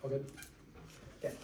All good. Okay.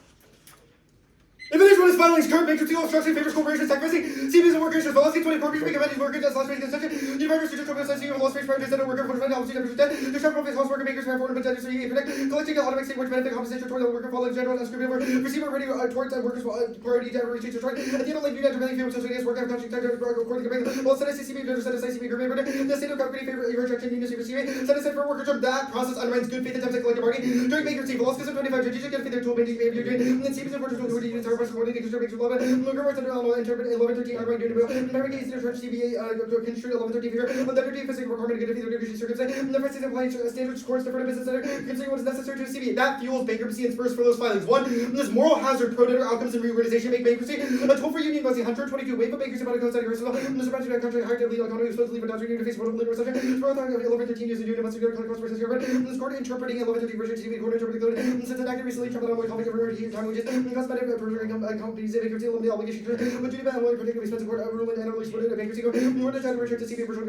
If it is what is filings, current bankruptcy law structure favors corporations, sacrificing CBs and workers, velocity 24 people make amendments, workers, as lost space construction, universe, research, assessing of lost space, private center, worker, for the opposite, the sharp office, house worker, makers, fair forward, but so you protect, collecting automatic state, which benefit, compensation toward the worker, following general, unscripted, receiver, ready, towards workers, party, reach, Detroit, at the end of like, you guys are really favorite, social against work, country, according to the well, Senate CCB, Senate CCB, the state of company favor, rejection, unity, CCB, Senate for worker term, that process undermines good faith attempts at collective bargaining, during bankruptcy, velocity 25, strategic, good faith, their tool, making behavior, and then CBs and workers will do units, are coordinating, Longer words under 1113 ongoing due to American case in church CBA construed 1113 figure on the 13 physical requirement to get a feeder degree circumstance. The first is applying standards courts for the business center considering what is necessary to CBA. That fuels bankruptcy and spurs for those filings. One, this moral hazard pro-debtor outcomes and reorganization make bankruptcy. A tool for union was 122 waive of bankruptcy about a code setting personal. This is about contract high legal economy supposed to leave a downstream union to face one legal recession. For 1113 years a union must secure cost versus government. This court interpreting 1113 version CBA court interpreting code. Since an act recently Trump on conflict of time which is cosmetic companies bankruptcy limit the obligation but due to that, one particularly expensive court ruling and only split in a bankruptcy court, in order to try to restrict the CBA virtual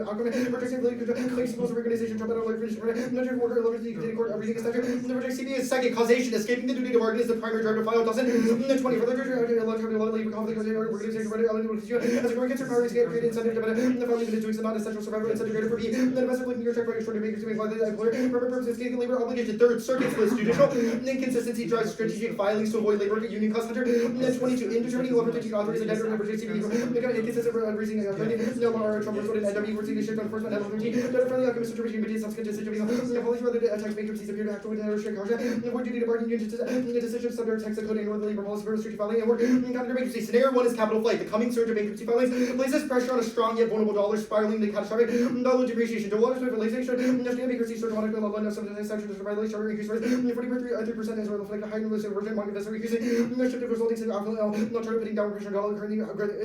outcome, protecting the explosive organization, Trump and only finished military worker, elementary court, everything is censored. The project CBA is second causation, escaping the duty to bargain is the primary driver to file. Doesn't the 20 for the labor conflict organization as a growing concern, power to get created incentive to the family to doing some non-essential survival incentive greater for B. The investor looking your check by short bankruptcy may apply to the employer for purposes of escaping labor obligation. Third circuit splits judicial inconsistency drives strategic filings to avoid labor union cost center. 22 indeterminate 1113 authorities and debt number CBD become inconsistent for unreasoning no more Trump resorted and NW working to shift on first one level 13 debtor friendly alchemist interpretation but subsequent decision the policy rather to attack bankruptcies appear to act with restrict caution avoid duty to bargain union decisions subject text code and the labor policy for restricted filing and work counter bankruptcy. Scenario 1 is capital flight. The coming surge of bankruptcy filings places pressure on a strong yet vulnerable dollar spiraling the catastrophic dollar depreciation. To water for relaxation national bankruptcy surge on a level of some sanctions to violate charter increase rates 40.3% is reflect a high number of virgin market investor increasing shift of resulting to not trying to putting down pressure on dollar currently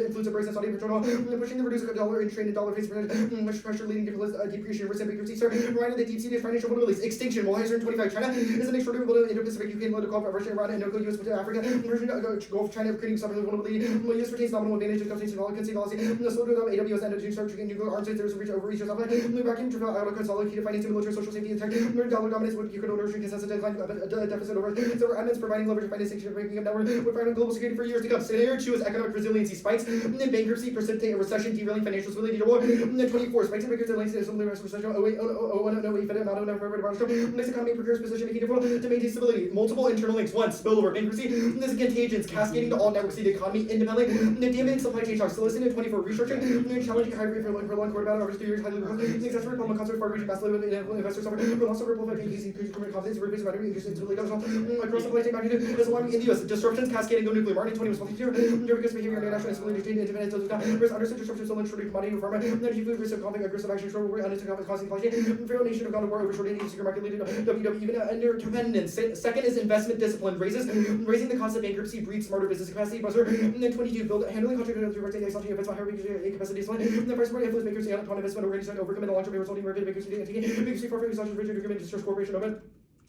influence of braces Saudi petrol pushing the reduce of dollar and trade dollar face much pressure leading to depreciation risk and bankruptcy sir right in the deep seated financial vulnerabilities extinction while 125 China is an extraordinary Indo-Pacific UK and call Russia Iran and no US to Africa Persian Gulf China creating some vulnerability US retains nominal advantage of contains all concede policy the slow to AWS and to start tricking nuclear arms there's reach over each other vacuum to out of consolidate financing military social safety and tech dollar dominance with Ukraine ownership consensus decline deficit over so we're admins providing leverage financing breaking up network with fighting global security for years to come. Scenario 2 is economic resiliency spikes then bankruptcy precipitate a recession derailing financial stability to war then 24 spikes and bankruptcy links to the rest of recession 08 fed amount of forever next economy precarious position making difficult to maintain stability multiple internal links 1 spillover bankruptcy this is contagions cascading to all networks of the economy independently the damaging supply chain shocks soliciting 24 restructuring challenging high rate for long quarter battle over 2 years highly accessory problem concept far reaching massive investors suffer for loss of ripple effect increasing confidence reducing battery increasing stability across supply chain magnitude is alarming in the US disruptions cascading go nuclear market 20 was healthy because behavior international instability independence risk understood disruption so much shortage commodity pharma energy food risk of conflict aggressive action short war unnecessary conflict causing supply chain feral nation of God of war over shortage secure market leading WW even interdependence. Second is investment discipline raising the cost of bankruptcy breeds smarter business capacity buzzer and then 22 build handling contract through work exalting events by higher capacity discipline the first part influence bankruptcy and upon investment organization overcome in the long term resulting in bankruptcy for exhaustion rigid agreement distress corporation of it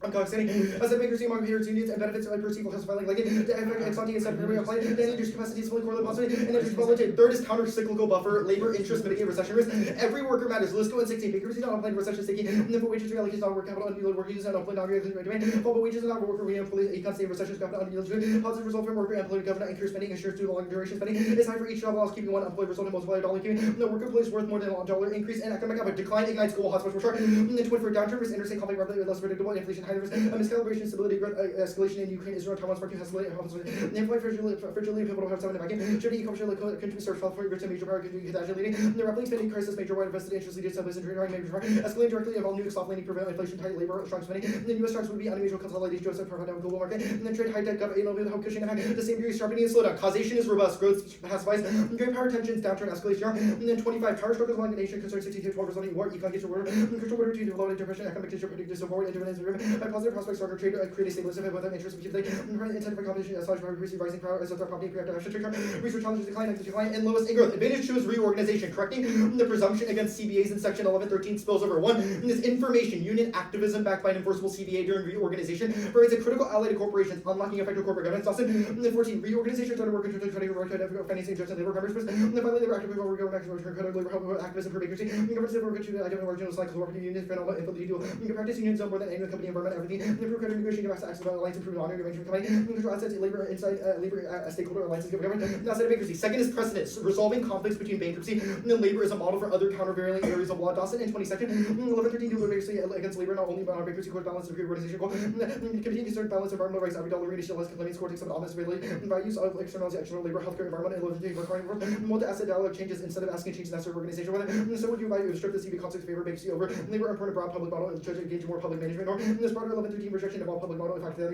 I'm coxing as a bankruptcy among peers unions and benefits I perceive will have filing like it and something instead of applied and reduce capacity is fully correlated possibility and then volatile. Third is counter cyclical buffer labor interest mitigate recession risk every worker matters let's go in 16 bankruptcy not applied recession sticky and then for wages reallocations not work capital unbilled work uses and unemployed non-regular demand but wages and not worker re-employees a constant recession capital unbilled positive result from worker employed government increase spending assures to the long duration spending is high for each job while keeping one employed result in multiplier dollar keeping the worker employees worth more than $1 increase and economic output decline ignites global hotspots for short and then 24 downturn risk interstate conflict rapidly less predictable inflation high risk miscalibration stability growth escalation in Ukraine Israel Taiwan sparking escalating the employee fragility pivotal have 7 vacuum should e-commerce country search for groups and major power catastrophe leading the rapidly spending crisis major wide invested interest leaders established in trade major escalating directly of all new soft landing prevent inflation tight labor strong spending and then US stocks would be unusual consolidation Joseph provide down global market and then trade high tech gov a how cushion effect the same degree sharpening and slowdown causation is robust growth pacifies great power tensions downturn escalation and then 25 power struggles along the nation concern 12 resulting war econ gets order control order to develop depression economic condition predicted support independence by positive prospects stronger trade create a stable with interest in incentive for competition as such by increasing rising power as their property preemptive action research challenges decline and lowest in growth advantage choose reorganization correcting the presumption against CBAs in section 1113 spills over 1 this information union activism backed by an enforceable CBA during reorganization provides a critical ally to corporations unlocking effective corporate governance and then 14 reorganization trying to work into trying to work out financing judges and labor members and then finally labor active over government labor activism for bankruptcy government civil work to identify original cycles working unions and all ability to practice unions more than any company environment environment, everything. Improve credit negotiating access to alliance, improve honor, arrangement company. Control assets, labor inside labor stakeholder alliances, government. Outside of bankruptcy. Second is precedence, resolving conflicts between bankruptcy and labor is a model for other countervailing areas of law. Dawson in 22nd. 1113 deal bankruptcy against labor, not only about bankruptcy court balance and organization goal. Competing concern balance environmental rights, every dollar rating less complaints court takes up honest availability, values of external labor, healthcare, environment, and 1113 requiring multi-asset dialogue changes instead of asking changes necessary organization. So would you value strip the CB conflict favor bankruptcy over labor and broad public model and judge engage in more public management or this broader 1113 rejection of all public model in fact that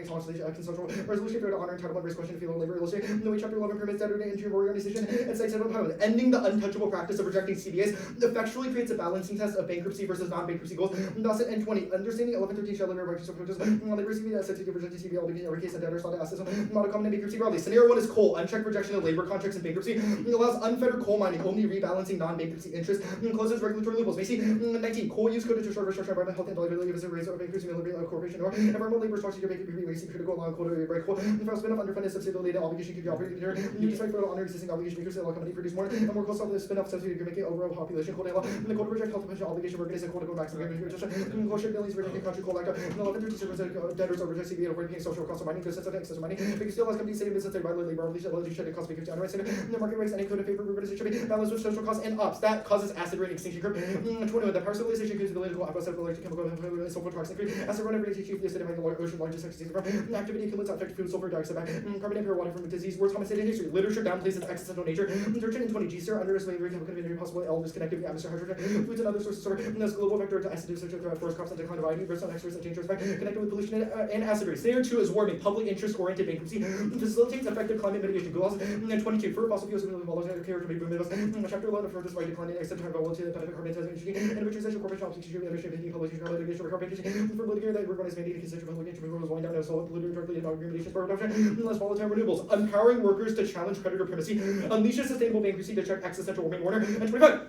consensual resolution for honor entitlement race question field labor illustrate no way chapter 11 permits that into organization and cites ending the untouchable practice of rejecting CBAs effectually creates a balancing test of bankruptcy versus non-bankruptcy goals. Dawson and 20 understanding 1113 shall labor practice approaches labor CBA that sets to reject CBA all beginning every case and debtors sought to assess not a common in bankruptcy broadly. Scenario 1 is coal unchecked rejection of labor contracts in bankruptcy allows unfettered coal mining only rebalancing non-bankruptcy interests closes regulatory loopholes. Macy 19 coal use code to restore environment health and liability as a raise of bankruptcy corporation or environmental labor structure to bankruptcy critical along quota break coal and for spin off underfunded subsidiary obligation could be operating here new respect for honor existing obligation bankruptcy law company produce more and more cost of the spin off subsidiary to make it overall population quota law and the quota project health pension obligation organization quota go maximum quota billions rejecting country coal act 1137 debtors over reject CBA over paying social costs of mining goods and excess money because still has companies saving business they violate labor obligation and cost bankruptcy unrest and the market rates any code in favor of organization balance with social costs and ops that causes acid rain extinction curve 21 the power civilization gives the ability to go outside of electric chemical and sulfur toxic acid run every chief listed in the ocean largest activity accumulates affected food sulfur dioxide carbon and pure water from disease words compensated history literature downplays its existential nature 13 and 20 G sir underestimated very chemical very possible Elvis connected the atmosphere hydrogen foods and other sources of this global vector to acid such as forest crops and decline of variety versus on experts and dangerous effect connected with pollution and acid rain. Scenario 2 is warming public interest oriented bankruptcy facilitates effective climate mitigation goals and 22 for fossil fuels and volatile care to be minerals chapter 11 for this by declining except time volatile the benefit carbon intensity and which is a corporate option to emission making publication litigation for carbon for litigation that we're going to mandate to consider public interest was going down no solid polluter directly in recommendations for reduction less volatile renewables empowering workers to challenge creditor primacy unleashes sustainable bankruptcy to check existential warming warner and 25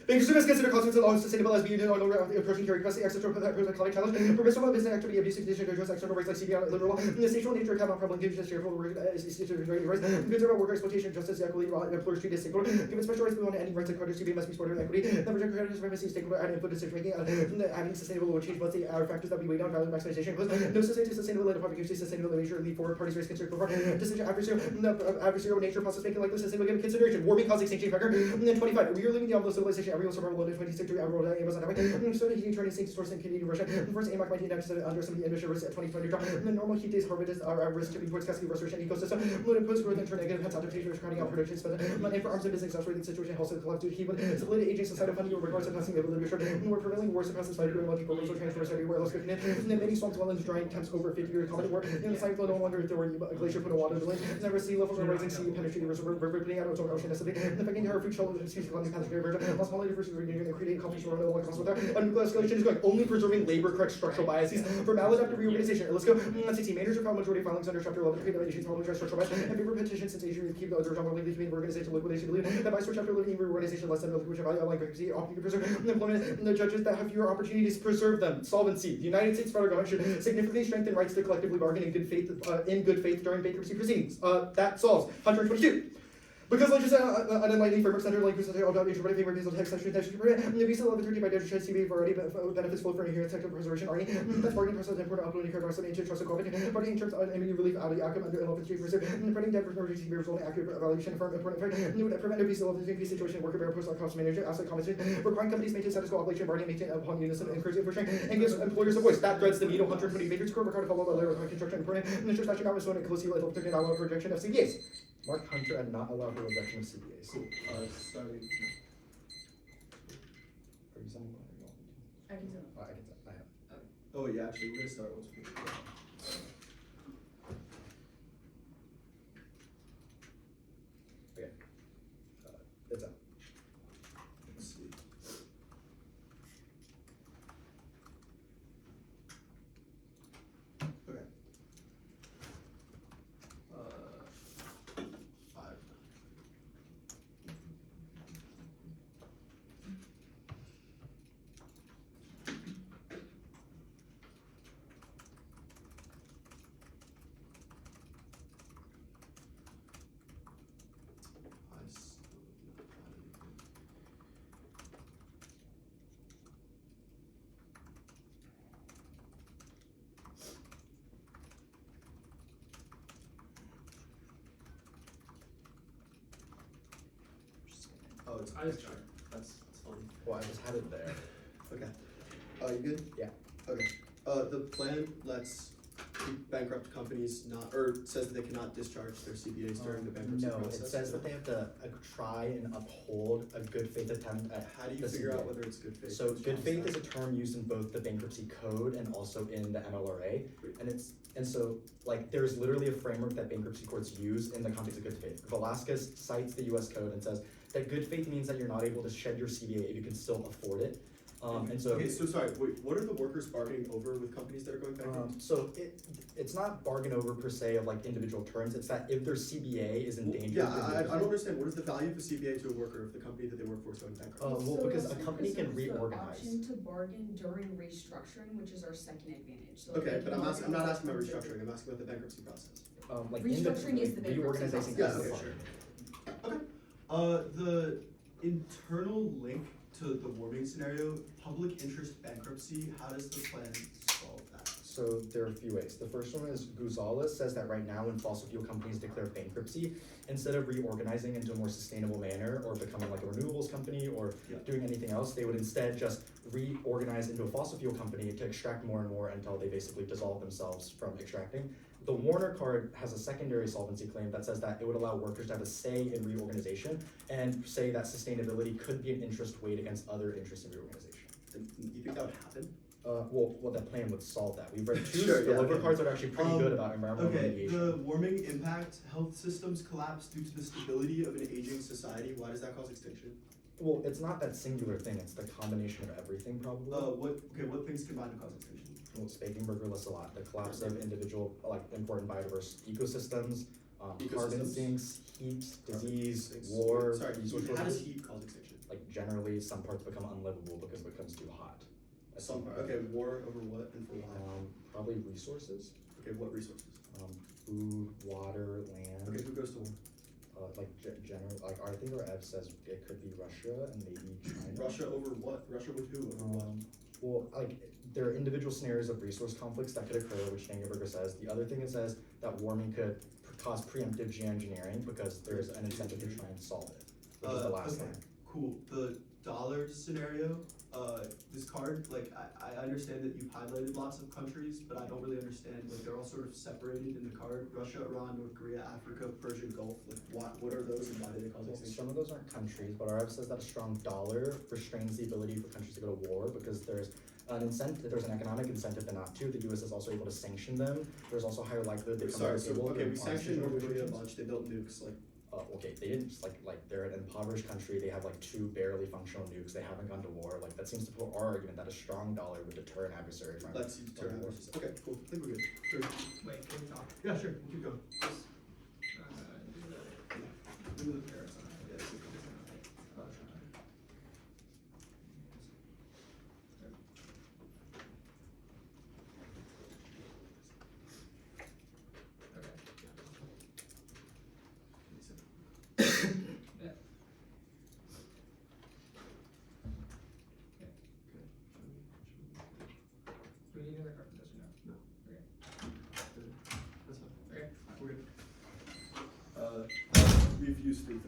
bankruptcy must consider consequences of sustainable as being on approaching carry capacity, extra climate challenge, permissive of business activity, abusive condition to address external rights like CBI, liberal, the sexual nature of capital problem, gives shareholder rights, consider about worker exploitation, justice, equity, employers treated stakeholder, given special rights beyond any rights of creditors, CBI must be supported with equity, the project creditors privacy, stakeholder, adding input decision making, adding sustainable will change both the factors that we weigh down, value maximization, no sustainable public utility, sustainable nature, lead forward parties raise concern before decision adversarial nature process making likely sustainable given consideration, warming cause extinction factor, and then 25, we are living the envelope civilization, every survival in 26 degree Amazon highway. So heating turning sinks source in Canadian Russia. First AMAC might index under some of the emission risks at 2020 drop. The normal heat days harvest are risk to imports scarcity restoration ecosystem. Loaded post growth and turn negative hence adaptation which crowding out production spend. And for arms and business accelerating situation health and collective heat with stability aging society funding or regards surpassing the ability to short. More prevailing war surpasses by doing multiple global transfers everywhere else cooking it. And then many swamps wetlands drying temps over 50 year common war. In the cycle no longer there were glacier put a water delay. Never sea levels are rising sea penetrating river putting out its own ocean acidity. And affecting her food shelter species funding passenger version. Lost polydiversity region creating conflicts for no cost with that. Nuclear escalation is going only preserving labor correct structural biases for maladaptive reorganization. Let's go. Let's see. Managers are found majority filings under Chapter 11 creative issues following structural bias and paper petitions since Asia keep the other general legally committed organization liquidation believe that vice for Chapter 11 reorganization less than which value like bankruptcy opting to preserve employment and the judges that have fewer opportunities preserve them. Solvency. The United States federal government should significantly strengthen rights to collectively bargain in good faith during bankruptcy proceedings. That solves 122. Because legislation unenlightening framework center like research about the interpretive favor based on text section the visa 1130 by Dutch CB variety benefits flow for inherent technical preservation RE that's bargaining process important uploading card arson ancient trust quality bargaining terms on immediate relief out of the outcome under 1130 preventing debt for emergency beer resulting accurate evaluation firm important effect new preventive visa 1130 situation worker bear post cost manager asset compensation requiring companies maintain status quo obligation bargaining maintain upon unison encouraging for and gives employers a voice that threads the needle 120 matrix court required to follow the layer of construction important minister statute government so closely like 13 hour projection of CBAs. Mark Hunter and not allow for rejection of CBAs. Cool. Starting. Are you sending one? I can send Oh, I can send. I have. Oh yeah, actually we're gonna start once we Okay. It's up. let's see. Okay. 5. Oh, it's I just tried. That's fun. Well, I just had it there. Okay. You good? Yeah. Okay. The plan lets bankrupt companies not, or says that they cannot discharge their CBAs during the bankruptcy No, process. it says that they have to try and uphold a good faith attempt at. How do you the figure CBA. out whether it's good faith? So Which good one's faith that? is a term used in both the bankruptcy code and also in the MLRA. And so like there's literally a framework that bankruptcy courts use in the context of good faith. Velasquez cites the US code and says that good faith means that you're not able to shed your CBA if you can still afford it. And so okay, so sorry, wait, what are the workers bargaining over with companies that are going bankrupt? so it's not bargain over per se of like individual terms, it's that if their CBA is in danger. I don't understand, what is the value of a CBA to a worker if the company that they work for is going bankrupt? Well, So because it a company can presents the reorganize. option to bargain during restructuring, which is our second advantage. So Okay, they but can I'm not asking about bargain over- restructuring, I'm asking about the bankruptcy process. Like Restructuring is the bankruptcy reorganizing process. is the Yeah, part. okay, sure. The internal link to the warming scenario, public interest bankruptcy, how does the plan solve that? So there are a few ways. The first one is Gonzalez says that right now when fossil fuel companies declare bankruptcy, instead of reorganizing into a more sustainable manner or becoming like a renewables company or Yeah. doing anything else, they would instead just reorganize into a fossil fuel company to extract more and more until they basically dissolve themselves from extracting. The Warner card has a secondary solvency claim that says that it would allow workers to have a say in reorganization and say that sustainability could be an interest weighed against other interests in reorganization. And you think that would happen? Well, that plan would solve that. We've read two Sure, yeah, spillover okay. cards that are actually pretty good about environmental Okay, remediation. the warming impact, health systems collapse due to the stability of an aging society, why does that cause extinction? Well, it's not that singular thing, it's the combination of everything probably. What things combine to cause extinction? Well, Spakenberger lists a lot, the collapse of individual, like important biodiverse ecosystems, carbon Ecosystems? sinks, heat, disease, Sinks. war, Sorry, resource how does shortages. heat cause extinction? Like generally, some parts become unlivable because it becomes too hot. That's Some, okay, war over what and for why? Probably resources, Okay, what resources? food, water, land. Okay, who goes to war? General, like I think our Ev says it could be Russia and maybe China. Russia over what? Russia with who over what? Well, like there are individual scenarios of resource conflicts that could occur, which Dangerberger says. The other thing it says that warming could cause preemptive geoengineering because there's an incentive to try and solve it, which is the last Okay, line. cool. The dollar scenario, this card, like I understand that you've highlighted lots of countries, but I don't really understand, like they're all sort of separated in the card. Russia, Iran, North Korea, Africa, Persian Gulf, like what are those and why do they cause Well, extinction? some of those aren't countries, but RF says that a strong dollar restrains the ability for countries to go to war because there's an incentive, there's an economic incentive to not to. The US is also able to sanction them. There's also higher likelihood they come Sorry, out so, able okay, we to sanctioned North Korea a negotiations. bunch, they built nukes, like, Okay, they didn't just like they're an impoverished country. They have like 2 barely functional nukes. They haven't gone to war. Like that seems to put our argument that a strong dollar would deter an adversary from. let's deter from war. adversaries. Okay, cool, I think we're good. Sure. Wait, can we talk? Yeah, sure, keep going. Do the Paris on it. Yes. Yeah. Do we need another card for this or no? No. Okay. That's fine. Okay. We're good. We've used 3/3.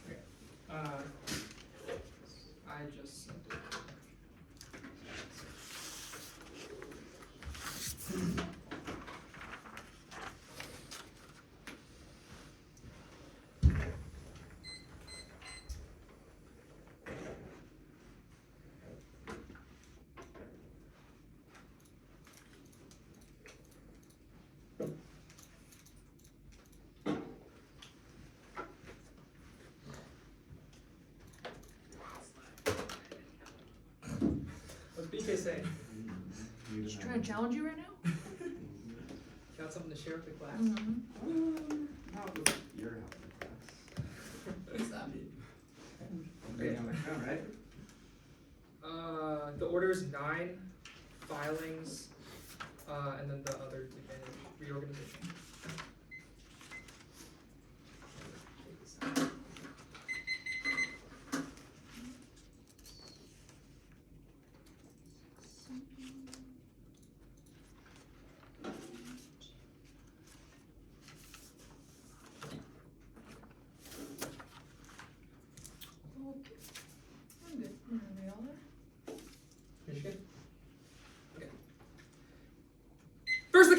Okay. I just sent it. What's BK saying? She's trying to challenge you right now? Got something to share with the class? Not with your help. What does that mean? Okay. On the count, right? The order is 9 filings, and then the other advantage reorganization.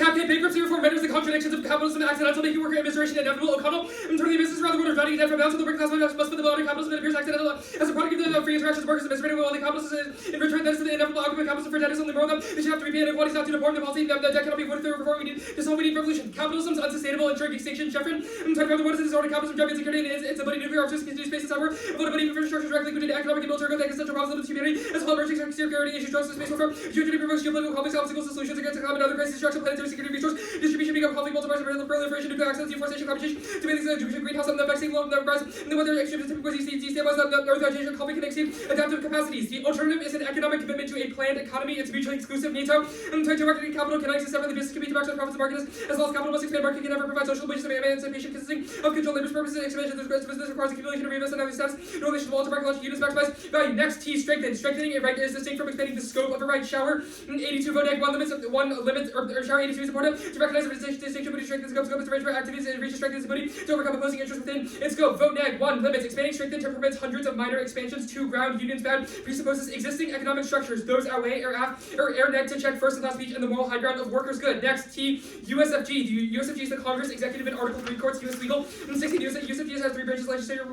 Captain bankruptcy reform renders the contradictions of capitalism accidental, making worker administration inevitable. O'Connell, turning the business around the world are driving debt from down to the working class must put the blow on capitalism. It appears accidental as a product of the free interactions of workers administrating while the capitalists in return that is the inevitable outcome of capitalism for debt is only more of them. They should have to repay inequalities not to deform the policy. The debt cannot be avoided through reform. We need to solve. We need revolution. Capitalism is unsustainable, ensuring extinction. Jeffrin, talking about what is the disorder capitalism, driving insecurity, and its ability to nuclear arms to space and cyber. Avoidability of infrastructure directly included economic and military growth, existential problems of the humanity, as well as emerging security issues, drugs, and space warfare. Hugely promotes geopolitical conflicts, obstacles, and solutions against climate and other crises, destruction, planetary security resource, distribution, become conflict, multipliers, proliferation, nuclear accidents, deforestation, competition, to make things greenhouse and the vaccine low, the rise, and the weather extremes, typically destabilize the earth vegetation, conflict can exceed adaptive capacities. The alternative is an economic commitment to a planned economy. It's mutually exclusive. NATO, marketing capital can exist separately. Business can be to maximize profits and markets, as well as capital must expand. Market can never provide social wages and emancipation consisting of control, labor's purposes, expansion. This requires accumulation of reinvestment and status in relation to multiple ecological units, maximize value. Next, T, strengthen. Strengthening a right is distinct from expanding the scope of a right. Shower 82 vote neg. One limit or shower 82 is important to recognize the distinction between strength and scope. Scope is arranged for activities and reaches strength and ability to overcome opposing interests within its scope. Vote neg. 1 limits. Expanding strengthen to prevent hundreds of minor expansions. 2 ground unions bad presupposes existing economic structures. Those outweigh or air neg to check first and last speech and the moral high ground of workers' good. Next, T, USFG. The USFG is the Congress, Executive, and Article 3 courts, US legal. 16, USFG has 3 branches: legislature,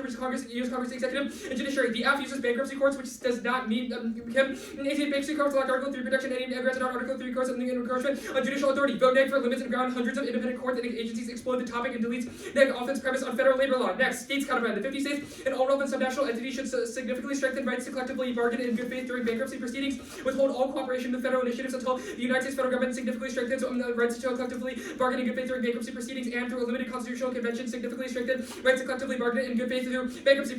which is Congress, US Congress, Executive, and Judiciary. The F uses bankruptcy courts, which does not mean Kim. 18, bankruptcy courts lack Article 3 protection, any granted on Article 3 courts and encroachment on judicial authority. Vote neg for limits and ground. Hundreds of independent courts and agencies explode the topic and deletes neg offense premise on federal labor law. Next, states countermand. The 50 states and all relevant subnational entities should significantly strengthen rights to collectively bargain in good faith during bankruptcy proceedings, withhold all cooperation with federal initiatives until the United States federal government significantly strengthens the rights to collectively bargain in good faith during bankruptcy proceedings, and through a limited constitutional convention significantly strengthen rights to collectively bargain in good faith through bankruptcy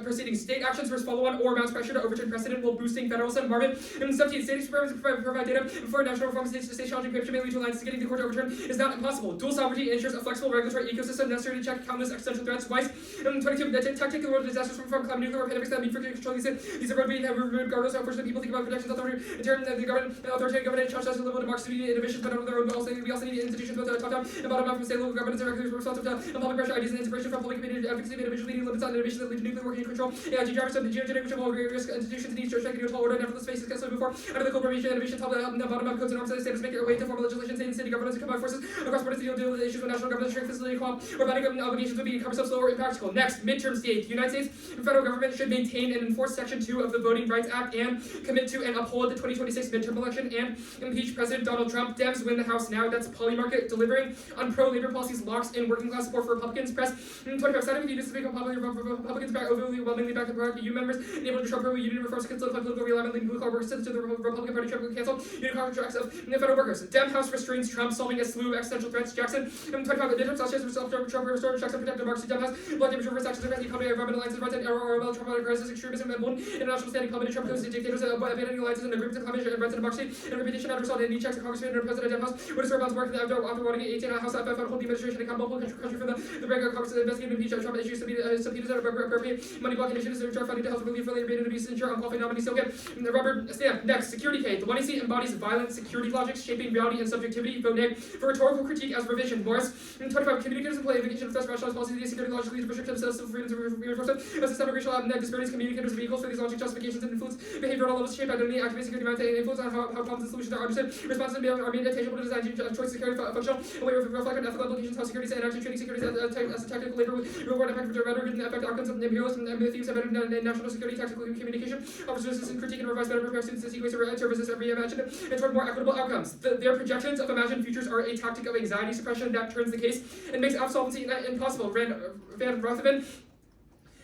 proceedings. State actions must follow on or mounts pressure to overturn precedent while boosting federalism. Marvin. 17, state experiments provide data for national reform. States to state challenging corruption may lead to alliances. Getting the court to overturn is not impossible. Dual sovereignty ensures a flexible regulatory ecosystem necessary to check countless existential threats. Weiss. 22, the tactical world disasters from climate, nuclear, pandemics that need for controlling these are being removed regardless of unfortunately people think about protections authority in turn the government authoritarian government challenge us to liberal democracy inhibitions but under their own but also we also need institutions both top down and bottom up from state local governments directly responsive to public pressure ideas and inspiration from public opinion advocacy and individual leading limits on innovation that lead to nuclear working control drivers of the geogenetic which of all risk institutions need to strike a neutral order and effortless spaces casted before under the corporation innovation top down bottom up codes and norms that states make their way to formal legislation state and city governments and combined forces across borders to deal with issues with national government strength facility co-op or banning obligations would be cumbersome slow or impractical. Next, midterm state. The United States federal government should maintain and enforce Section 2 of the Voting Rights Act and commit to and uphold the 2026 midterm election and impeach President Donald Trump. Dems win the House now. That's Polymarket delivering on pro-labor policies locks in working class support for Republicans. Press 25. Siding with unions to become Republicans back overwhelmingly back to the EU members enable to Trump union reforms to solidify political realignment leading blue collar workers to the Republican Party. Trump will cancel union contracts of the federal workers. Dem House restrains Trump solving a slew of existential threats. Jackson 25. The midterm slash Trump restored Jackson protect democracy. Dem House block damage reverse actions against the economy environmental alliances rights and RRL Trump crisis extremism and international standing plummeted. Trump goes to dictators abandoning alliances and agreements of climate and rights and democracy and reputation under assault and any checks and Congressman and President Dem House would serve on work after wanting 18 House FF and hold the administration accountable country for the regular Congress investigating impeach Trump issues subpoenas that appropriate money blocking initiatives and funding to help relief for labor abuse and ensure unqualified nominees still get the rubber stamp. Next, security K. The one AC embodies violent security logics shaping reality and subjectivity. Vote neg for rhetorical critique as revision. Morris 25. Communicators employ evasion of threats, rationalized policies, security logically to restrict themselves civil freedoms and reinforcement of systemic racial disparities. Communicators vehicles for these logic justifications and influence behavior on all levels shape identity, activate security mindset, and influence on how problems and solutions are understood. Responses are made attention to design choice security functional and way of reflecting ethical implications how security and action training security as a tactical labor reward effective to rhetoric and affect outcomes of imperialism and themes of national security tactical communication offers resistance critique and revise better prepare students to seek ways to resist and reimagine and toward more equitable outcomes. Their projections of imagined futures are a tactic of anxiety suppression that turns the case and makes absolvency impossible. Van Rothman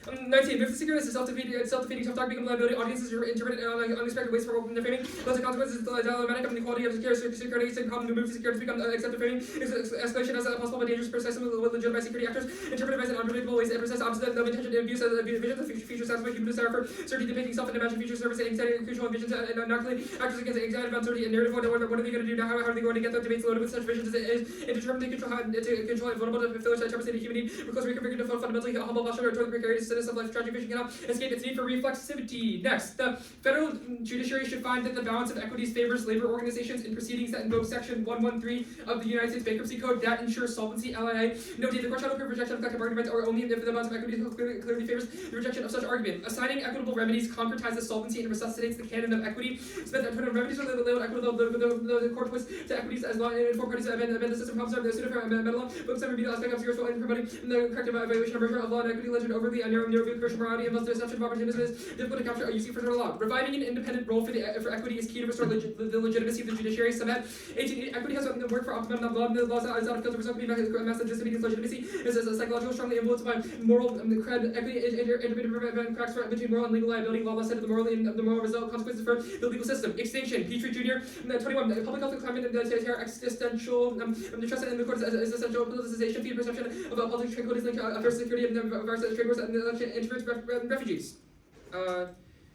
19. Move the security is self-defeating self-talk become liability. Audiences interpret in unexpected ways for open framing. Lots of consequences dilemmatic of inequality of security is common to move the security to become accepted framing. Escalation as a possible but dangerous process with legitimate security actors. Interpreted as an unpredictable ways and process opposite of intention and abuse as a vision of future satisfy human desire for certainty depicting self and imagined future service and anxiety and crucial visions and inoculating actors against anxiety of uncertainty and narrative. What are they going to do now? How are they going to get the debates loaded with such visions is indeterminate control and vulnerable to failure to interpret the human need because we can figure to fundamentally humble posture toward the precarious incidents of life tragic vision cannot escape its need for reflexivity. Next, the federal judiciary should find that the balance of equities favors labor organizations in proceedings that invoke Section 113 of the United States Bankruptcy Code that ensures solvency. LIA. Note the court shall approve rejection of collective bargaining rights or only if the balance of equities clearly favors the rejection of such argument. Assigning equitable remedies concretizes solvency and resuscitates the canon of equity. Spent that remedies are labeled equitable. The court puts to equities as long as four parties amend the system problems are the suited for amendment law. Books that remedial aspect of useful in promoting the corrective evaluation of measure of law and equity legend overly and narrow view of commercial morality and most deception of opportunities is difficult to capture using for federal law. Reviving an independent role for equity is key to restore the legitimacy of the judiciary. Summit 18. Equity has worked for optimum of law. The law is out of filter result to be mass disobedience legitimacy is a psychological strongly influenced by moral cred equity intermittent cracks between moral and legal liability. Law set of the moral result consequences for the legal system. Extinction. Petrie Jr. 21. Public health and climate and terror existential. The trust in the court is essential politicization, feed perception of politics, tranquility, link affairs, security, and viruses, trade wars, and election interference, refugees.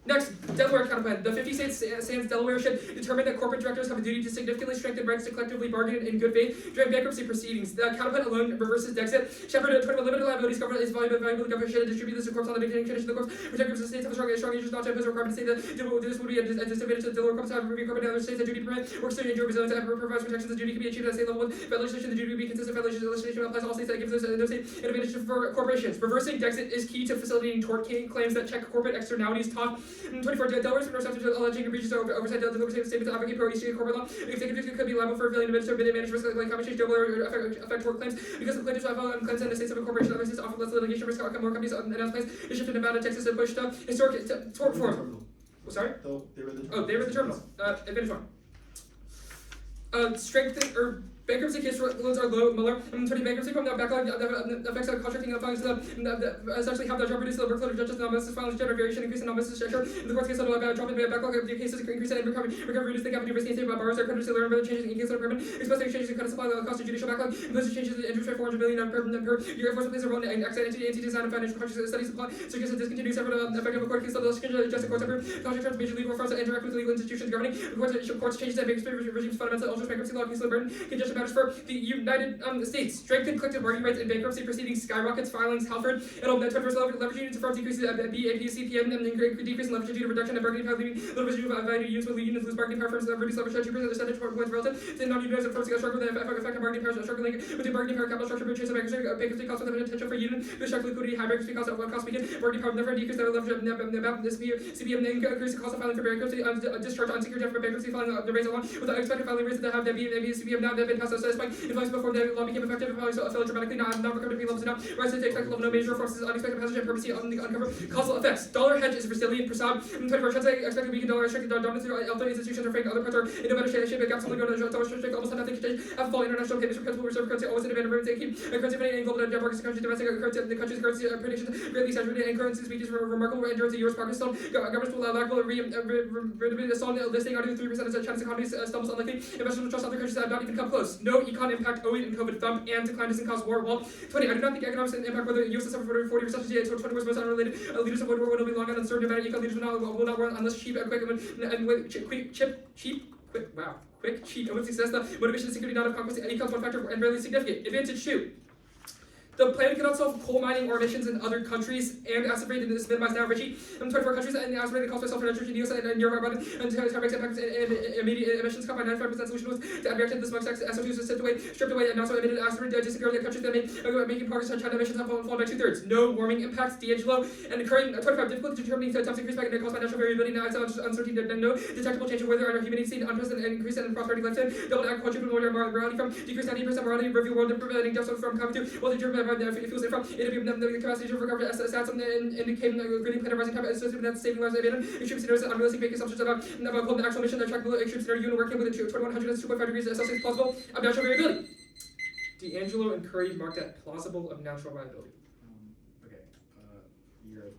Next, Delaware counterplan. The 50 states sans Delaware should determine that corporate directors have a duty to significantly strengthen rights to collectively bargain in good faith during bankruptcy proceedings. The counterplan alone reverses Dexit. Shepherd, limited liabilities, government is valuable, the government should distribute this to corps on the beginning condition of the corps. Protectors of the states have a strong interest not to impose a requirement to say that this would be a disadvantage to the Delaware corps to have review corporate other states that duty to permit works to injure resilience and provides protections. The duty can be achieved at state level. Federal legislation, the duty to be consistent. Federal legislation applies to all states that gives no state an advantage for corporations. Reversing Dexit is key to facilitating tort claims that check corporate externalities. Top 24. Delaware's receptive to alleging breaches of oversight the legislative statements to advocate pro-EC corporate law. Executives could be liable for failing to administer bid manage risk like compensation or affect tort claims because the plaintiffs have claims in the states of a corporation that offer less litigation risk outcome more companies announced claims. They shifted Nevada, Texas, and pushed historic tort reform. Sorry? They were the terminal. Oh, they were the terminal. Advantage one. Strengthen or bankruptcy case loans are low. Mueller, 20 bankruptcy from the backlog affects contracting filings essentially have the job reduced the workload of judges and non-business filings generate variation increase in non-business structure. The court's case on the drop in the backlog of the cases increase and recovery reduce the gap between risk and about borrowers are creditors to learn about the changes in case of permanent express changes in credit supply cost of judicial backlog imposes changes in interest rate $400 million per year. Enforcement plays a role in anti-design of financial contracts studies supply suggests that discontinue several effective court case level justice courts approved contract terms major legal firms that interact with legal institutions governing courts changes and bankruptcy regimes fundamental alters bankruptcy law case burden congestion matters for the United States. Strengthen collective bargaining rights in bankruptcy proceedings. Skyrockets filings. Halford. It'll leverage units firms decreases BAPCPM and decrease in leverage due to reduction of bargaining power, leaving little residual value units with unions lose bargaining power. Firms reduce leverage 2% percentage points relative to non-unionized firms struggle with effective bargaining power, struggling with the bargaining power, capital structure, change of bankruptcy costs with the potential for union, the structure liquidity, high bankruptcy costs, cost weaken, bargaining power never decrease the leverage of CPM, increase the cost of filing for bankruptcy, discharge unsecured debt for bankruptcy filing the rates along with the expected filing rates that have the CPM now been passed satisfying influence before the law became effective. Filing so fell dramatically, not recovered to pre levels now. Rise to the expected level, no major forces, unexpected passage and purposely uncover causal effects. Dollar hedge is resilient. Prasad, 24 expected weakened dollar restricted dominance through alpha institutions or fake other parts are in a better shape. Gaps only go to dollar restricted, almost have nothing to change. Have fall international payments for principal reserve currency, always in demand of keep currency money and global debt markets, countries, domestic currency, the country's currency predictions greatly saturated and currency speeches for remarkable endurance. The US Pakistan governments will allow solid listing under 3% of China's economy stumbles unlikely. Investors will trust other countries that have not even come close. No econ impact, OE and COVID thump and decline doesn't cause war. Well, 20. I do not think economics impact whether the US has suffered 40 recessions yet. 20 was most unrelated. Leaders of world war will be long and uncertain. No matter econ leaders will not run unless cheap and quick and quick, cheap, and with success, the motivation and security not of conquest, econs one factor and rarely significant. Advantage 2. The plan cannot solve coal mining or emissions in other countries, and acid rate is minimized now. Richie, 24 countries, and acid rate cost by sulfur nitrogen, US and Europe, and tariffs impacts and immediate emissions cut by 95% solution was to add reacted this much SO2 is stripped away, and now so emitted acid rate disintegrate the countries that making progress on China emissions have fallen by 2/3. No warming impacts. D'Angelo, and current 25 difficulty determining temps increase by caused by natural variability. Now it's uncertainty. No detectable change in weather or humidity seen unprecedented increase in prosperity lifetime. Double agriculture morality from decreased 90% morality. Review world preventing deaths from coming to well determined by fuels from the capacity to recover stats indicate greening plan of rising time associated with saving lives abandoned. Extreme scenarios and unrealistic fake assumptions about cold and actual mission that track below extreme scenario unit working with a 2100 and 2.5 degrees Celsius plausible of natural variability. D'Angelo and Curry marked that plausible of natural variability. Okay. Year.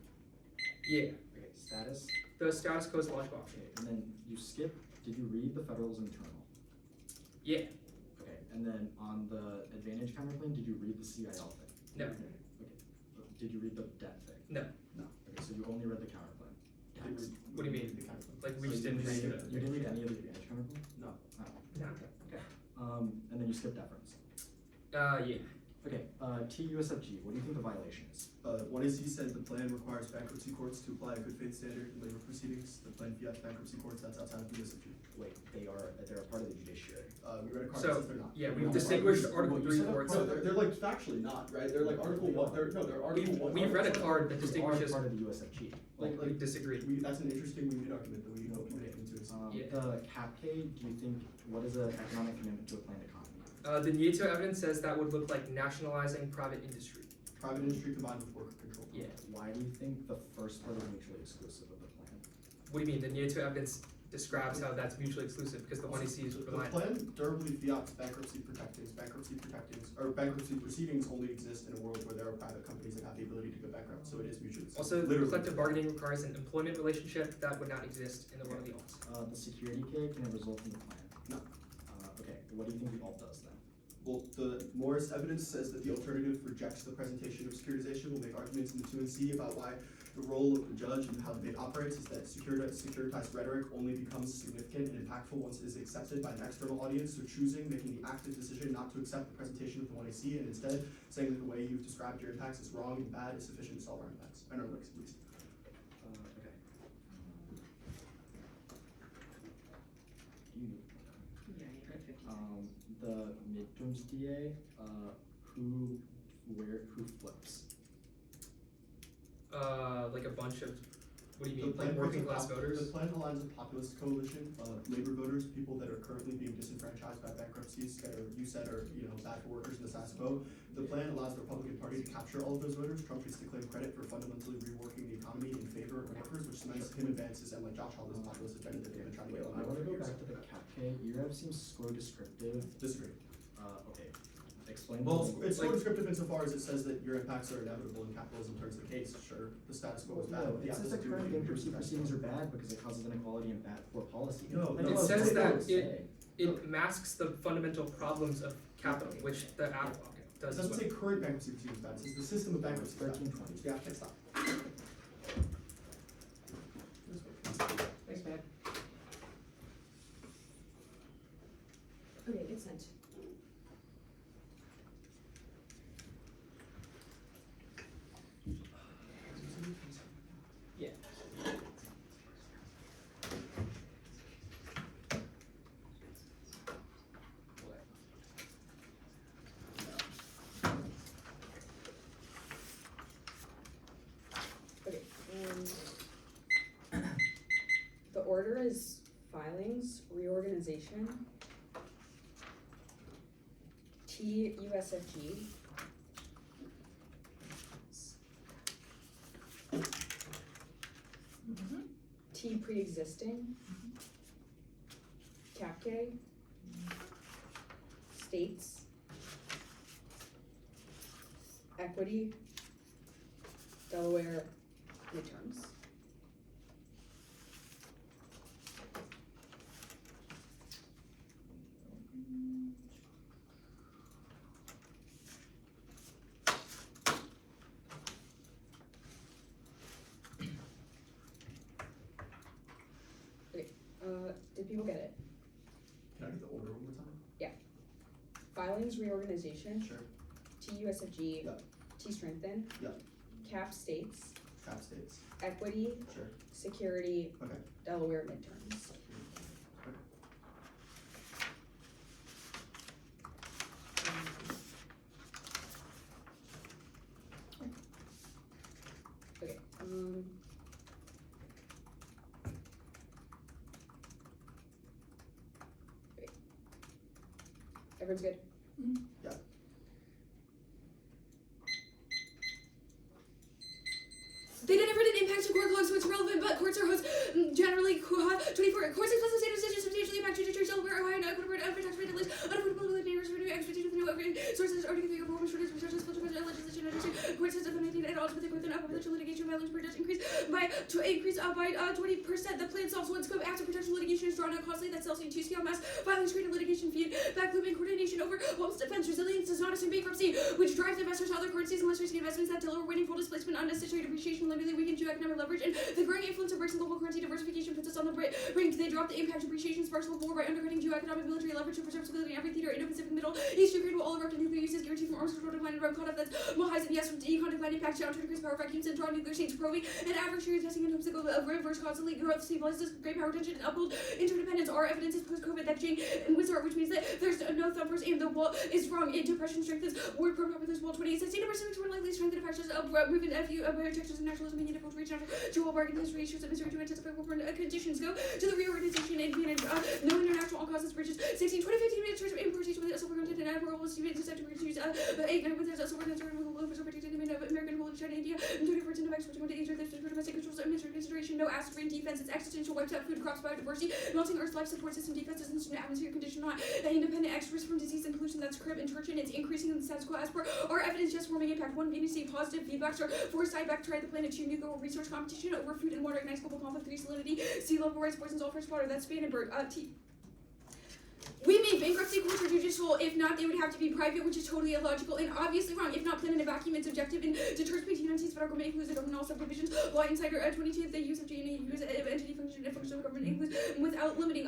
Yeah. Okay. Status. The status quo is logical option. Okay. And then you skip. Did you read the Federal's internal? Yeah. Okay. And then on the advantage counterclaim, did you read the CIL thing? No. Okay. Did you read the debt thing? No. No. Okay, so you only read the counterclaim. Tax. What do you mean? Like we just didn't read it. You didn't read any of the advantage counterclaim? No. Oh. No. Okay. And then you skipped deference. Yeah. Okay, TUSFG, what do you think the violation is? 1AC said the plan requires bankruptcy courts to apply a good faith standard in labor proceedings. The plan fiat bankruptcy courts, that's outside of the USFG. Wait, they're a part of the judiciary. We read a card So, that says they're not. yeah, we've No, distinguished well, Article you 3 said a courts. No, they're like factually not, right? They're like Article 1, they're Article 1. We've read a card that They are distinguishes. part of the USFG. Like, We disagree. that's an interesting we-meet argument that we hope you make into us. Yeah. The CAPK, do you think, what is an economic commitment to a planned economy? The Nieto evidence says that would look like nationalizing private industry. Private industry combined with worker control. Yeah. Why do you think the first part is mutually exclusive of the plan? What do you mean? The Nieto evidence describes how that's mutually exclusive because the 1AC is The reliant. plan durably fiats bankruptcy protectings. Bankruptcy proceedings only exist in a world where there are private companies that have the ability to go bankrupt, so it is mutually exclusive. Also, Literally. collective bargaining requires an employment relationship that would not exist in the world of the alts. The security key can it result from the plan? No. Okay, what do you think the alt does then? Well, the Morris evidence says that the alternative rejects the presentation of securitization. We'll make arguments in the 2&C about why the role of the judge and how the debate operates is that securitized rhetoric only becomes significant and impactful once it is accepted by an external audience. So choosing, making the active decision not to accept the presentation of the 1AC and instead saying that the way you've described your impacts is wrong and bad is sufficient to solve our impacts. And our links, at least. Okay. Do you Yeah, you got 50 the midterms DA, who flips? Like a bunch of, what do you The mean, plan like working puts class The voters? plan aligns a populist coalition of labor voters, people that are currently being disenfranchised by bankruptcies that are, you said, are, bad for workers in the status quo. The plan allows the Republican Party to capture all of those voters. Trump gets to claim credit for fundamentally reworking the economy in favor of workers, which cements him advances and like Josh Hawley's populist agenda that they've been trying to Wait, get I on wanna go for years. back to the CAPK. Your rev seems so descriptive. Disagree. Okay. Explain. Well, it's so Like- descriptive insofar as it says that your impacts are inevitable and capitalism turns the case. Sure, the status quo is bad. No, but the it says opposite that do current really bankruptcy improve the proceedings are bad because it causes inequality and bad poor policy. No, I no, know it that's says what that would it- say. It masks the fundamental problems of capital, which the app It does as doesn't well. say current bankruptcy proceedings is bad, it says the system of bankruptcy is bad. 1320. Yeah, okay, stop. Thanks, man. Okay, it's sent. Yeah. Okay, the order is filings, reorganization, TUSFG. T pre-existing. CAPK. States. Equity. Delaware midterms. Did people get it? Can I get the order one more time? Filings, reorganization, Sure. TUSFG, Yeah. T strengthen, Yeah. CAP states, Cap states. equity, Sure. security, Okay. Delaware midterms. Okay, wait. Everyone's good? Yeah. They never did impact to court clogs, so it's relevant, but courts are hosts generally 24 courts and special state decisions substantially impact judiciary celebrate Ohio and equitable tax rate at least unaffordable with neighbors for new expectation of no sources already configured performance for resources filter and legislation courts has definitive and odds with the growth and potential litigation violence per judge increase by 20%. The plan solves one scope after protection litigation is drawn out costly that sells into scale mass violence created litigation feed back looping coordination over homes defense resilience does not assume bankruptcy, which drives investors to other currencies unless risky investments that deliver winning full displacement, unnecessary depreciation, limiting weakened economic leverage, and the growing influence of BRICS and global currency diversification puts us on the brink. They drop the impact depreciation sparks of war by undercutting geoeconomic military leverage to preserve stability in every theater, Indo-Pacific, Middle East, Ukraine, will all erupt in nuclear uses guaranteed from arms control decline and drug caught up that's more highs and yes from econ decline impacts down to increase power vacuums and draw nuclear states probing and average period testing in hopes of reverse constantly growth stabilizes great power tension and uphold interdependence. Our evidence is post-COVID that Jane and Wizard, which means that there's no thumpers and the wall is wrong. In depression strengthens word pro popular wall 20 16% more likely strength and factors of moving FU Texas and nationalism and difficult to reach out to all bargain history issues of misery to anticipate conditions go to the reorganization and advantage no international all causes bridges 16 2015 minutes of importation with silver content and admirable student deceptive issues 8 9 with silver content American rule of China India and 20% of export to Asia there's domestic controls administrative consideration no ask green defense it's existential wipes out food crops biodiversity melting earth's life support system defenses instant atmosphere condition not independent experts from disease and pollution that's crib and torture and it's increasing in the status quo as per our evidence just warming impact 1 BBC positive feedbacks are 4 side back try the planet 2 nuclear resource competition over food and water ignites global conflict 3 salinity sea level rise poisons all fresh water that's Spannenberg we made bankruptcy courts are judicial. If not, they would have to be private, which is totally illogical and obviously wrong. If not, planned in a vacuum, it's objective and deters between entities. Federal government includes the government all subdivisions. Law Insider 22, the use of G&A use entity function and function of government includes without limiting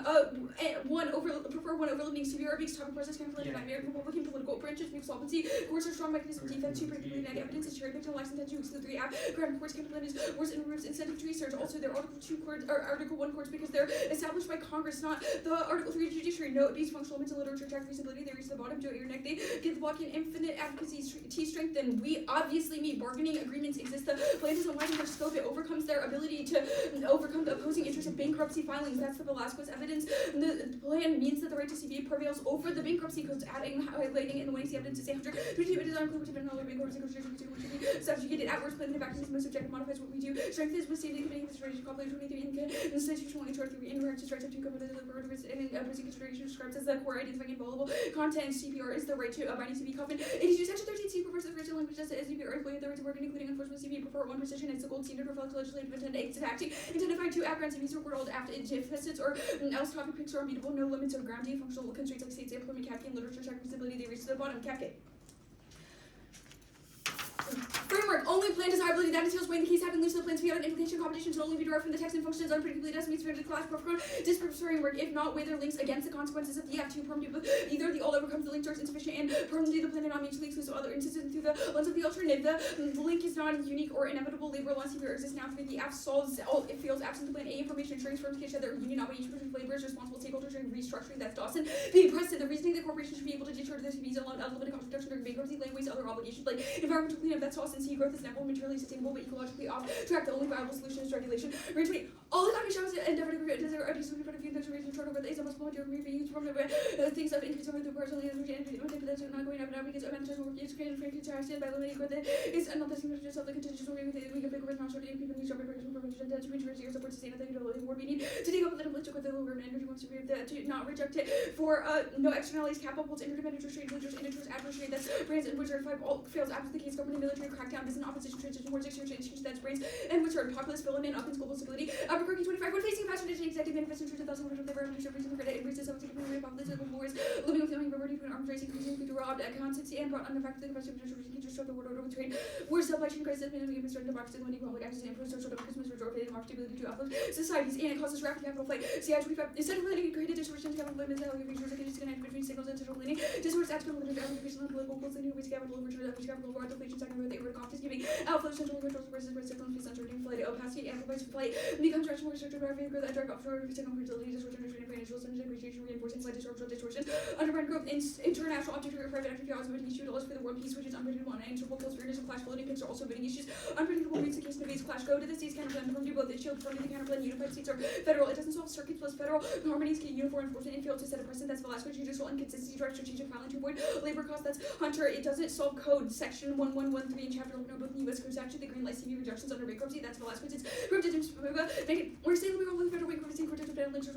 one over limiting severe abuse, topic process, conflict, and American Republican political branches, weak solvency. Courts are strong mechanism of defense to predictably deny evidence is cherry picked and license to exclude 3 ground courts can plan is worse and removes incentive to research. Also, they're Article 2 courts or Article 1 courts because they're established by Congress, not the Article 3 judiciary. No abuse, functional limits, and literature track feasibility. They reach the bottom, do it your neck. They get the block in infinite advocacy T strength. Then we obviously meet bargaining agreements exist. The plan doesn't widen their scope. It overcomes their ability to overcome the opposing interests of bankruptcy filings. That's the Velasquez evidence. The plan means that the right to CBA prevails over the bankruptcy codes, highlighting in the way the evidence is 100. We keep it design cooperative and other bankruptcy negotiations which should be subjugated at worst. Plan the vacuum is most objective modifies what we do. Strength is withstanding committing consideration calculated 23 institutional and charter inherent rights of two components of the and opposing consideration describes as the core identifying inviolable content. CPR is the right to binding CB covenant. 82 section 13C prefers the right to language as CPR employee the right to work including enforcement CB prefer one precision. It's the gold standard reflects legislative intent acts of acting identifying 2 backgrounds and record old after deficits or else topic picks are unbeatable. No limits or grounding functional constraints like states employment cap and literature check visibility. They reach to the bottom cap. Framework. Only plan desirability that entails weighing the case having loose plans to be out of implication competition should only be derived from the text and functions unpredictably estimates for the class program disparate framework. If not, weigh their links against the consequences of the F2 permutably. Either the all overcomes the links are insufficient and permanently the plan not mutually exclusive other instances through the lens of the alternative. The link is not unique or inevitable. Labor law CPR exists now through the F solves all it feels absent the plan A information insurance firms to each other union not by each person labor is responsible stakeholders during restructuring. That's Dawson. The precedent the reasoning that corporations should be able to deter the CBs allowed unlimited cost reduction during bankruptcy language other obligations like environmental cleanup. That's Dawson. C growth is never materially sustainable but ecologically off track. The only viable solution is regulation. Rate 20. All economy shows endeavor to create desire abuse in front of you. There's a reason to turn over the A's almost point to reuse from the things of increase over the personally and that's not going up now because advantages work is created for interaction by limiting growth is not the same as yourself the contingent or with we can pick over now sort of people need to be person from and to reach years support to say nothing more we need to take up a little bit with the lower energy wants to be to not reject it for no externalities capital holds interdependent trade leaders interest adversary that's brands and which are 5 all fails after the case government military crackdown business opposition transition wars exchange that's brains and which are populist filling in up in global stability Albuquerque 25 when facing passion executive manifesto to 2000 of the revenue reason for credit increases of the populist wars living with young poverty between arms race increasing to robbed constancy and brought under fact the question potential to destroy the world order with trade wars supply chain crisis minimum concern democracy limiting public access and improved social democracy majority market ability to uplift societies and it causes rapid capital flight CI 25 instead of planning created distortion to capital limits that resource and disconnect between signals and digital planning distorts actual limited application of political goals and waste capital over to capital over deflation second with the order confidence giving outflow central controls versus signal fees uncertainty flight opacity amplifies flight becomes direction more restricted rapid growth and direct offshore signal fertility distortion and financial depreciation reinforcing flight distortion underground growth international object or private activity odds moving issue dollars for the world peace which is unpredictable and interval kills fairness and clash floating picks are also bidding issues unpredictable reads the case in the base clash go to the states counterplan from do both the shield from the counterplan unified states are federal it doesn't solve circuits plus federal harmonies get uniform enforcement and fail to set a precedent that's Velasquez judicial inconsistency drive strategic filing to avoid labor costs that's Hunter it doesn't solve code section 1113 in chapter 11 both in the US code statute the green light CV reductions under bankruptcy that's Velasquez it's group digits we're saying we all the federal bankruptcy court to federal links or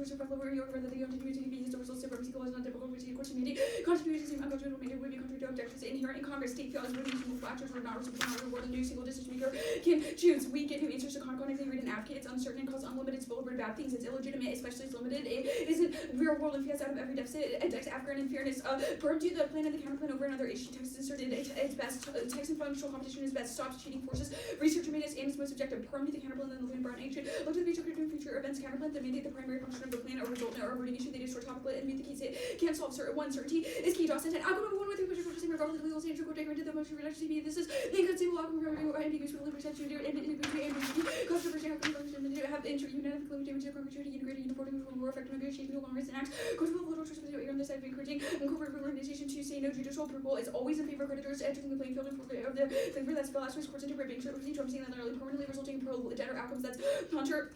however, that the continuity to be used over supremacy clause not difficult which equal to mandate. Continuity to seem unconstitutional mandate would be contrary to objectives inherent in Congress. State feels really useful factors were not reciprocal reward a new single decision maker can choose. We get new answers to Concon if they read an advocate. It's uncertain and cause unlimited spillover to bad things. It's illegitimate, especially it's limited. It isn't real world and feels out of every deficit. It decks African and fairness. Burn to the plan and the counterplan over another issue. Text inserted. It's best. Text and functional competition is best. Stops cheating forces. Researcher made it and its most objective. Perm to the counterplan and the plan brown ancient. Look to the future events counterplan that mandate the primary function of the plan or result in a voting issue. They distort topical and meet the keys. It can't solve one certainty is key. Dawson and algorithm one with the picture for regardless of legal standard code decorated the motion reduction CB. This is the inconceivable algorithm or ambiguous really perception and controversy have unanimous limited concrete integrated uniformity for more effective negotiation of Congress and acts. Control of little trust on the side of encouraging and corporate organization to say no judicial approval is always in favor of creditors entering the playing field of the favor that's the last courts interpreting certain Trump saying that they're permanently resulting in pro debtor outcomes that's counter.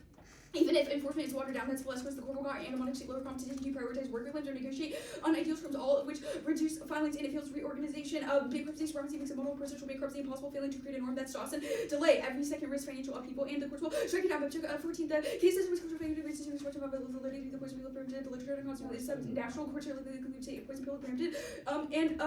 Even if enforcement is watered down, that's less was the corporal guy and among lower competition to prioritize work agreements or negotiate on ideals terms, all of which reduce filings and it feels reorganization of bankruptcy, supremacy makes a model for social bankruptcy impossible, failing to create a norm that's Dawson. Delay every second risk financial upheaval and the courts will strike it down. But 14th, the cases which failure to reach the about the validity of the poison pill permitted, the literature and constantly national courts are legally conclude say poison pill permitted, and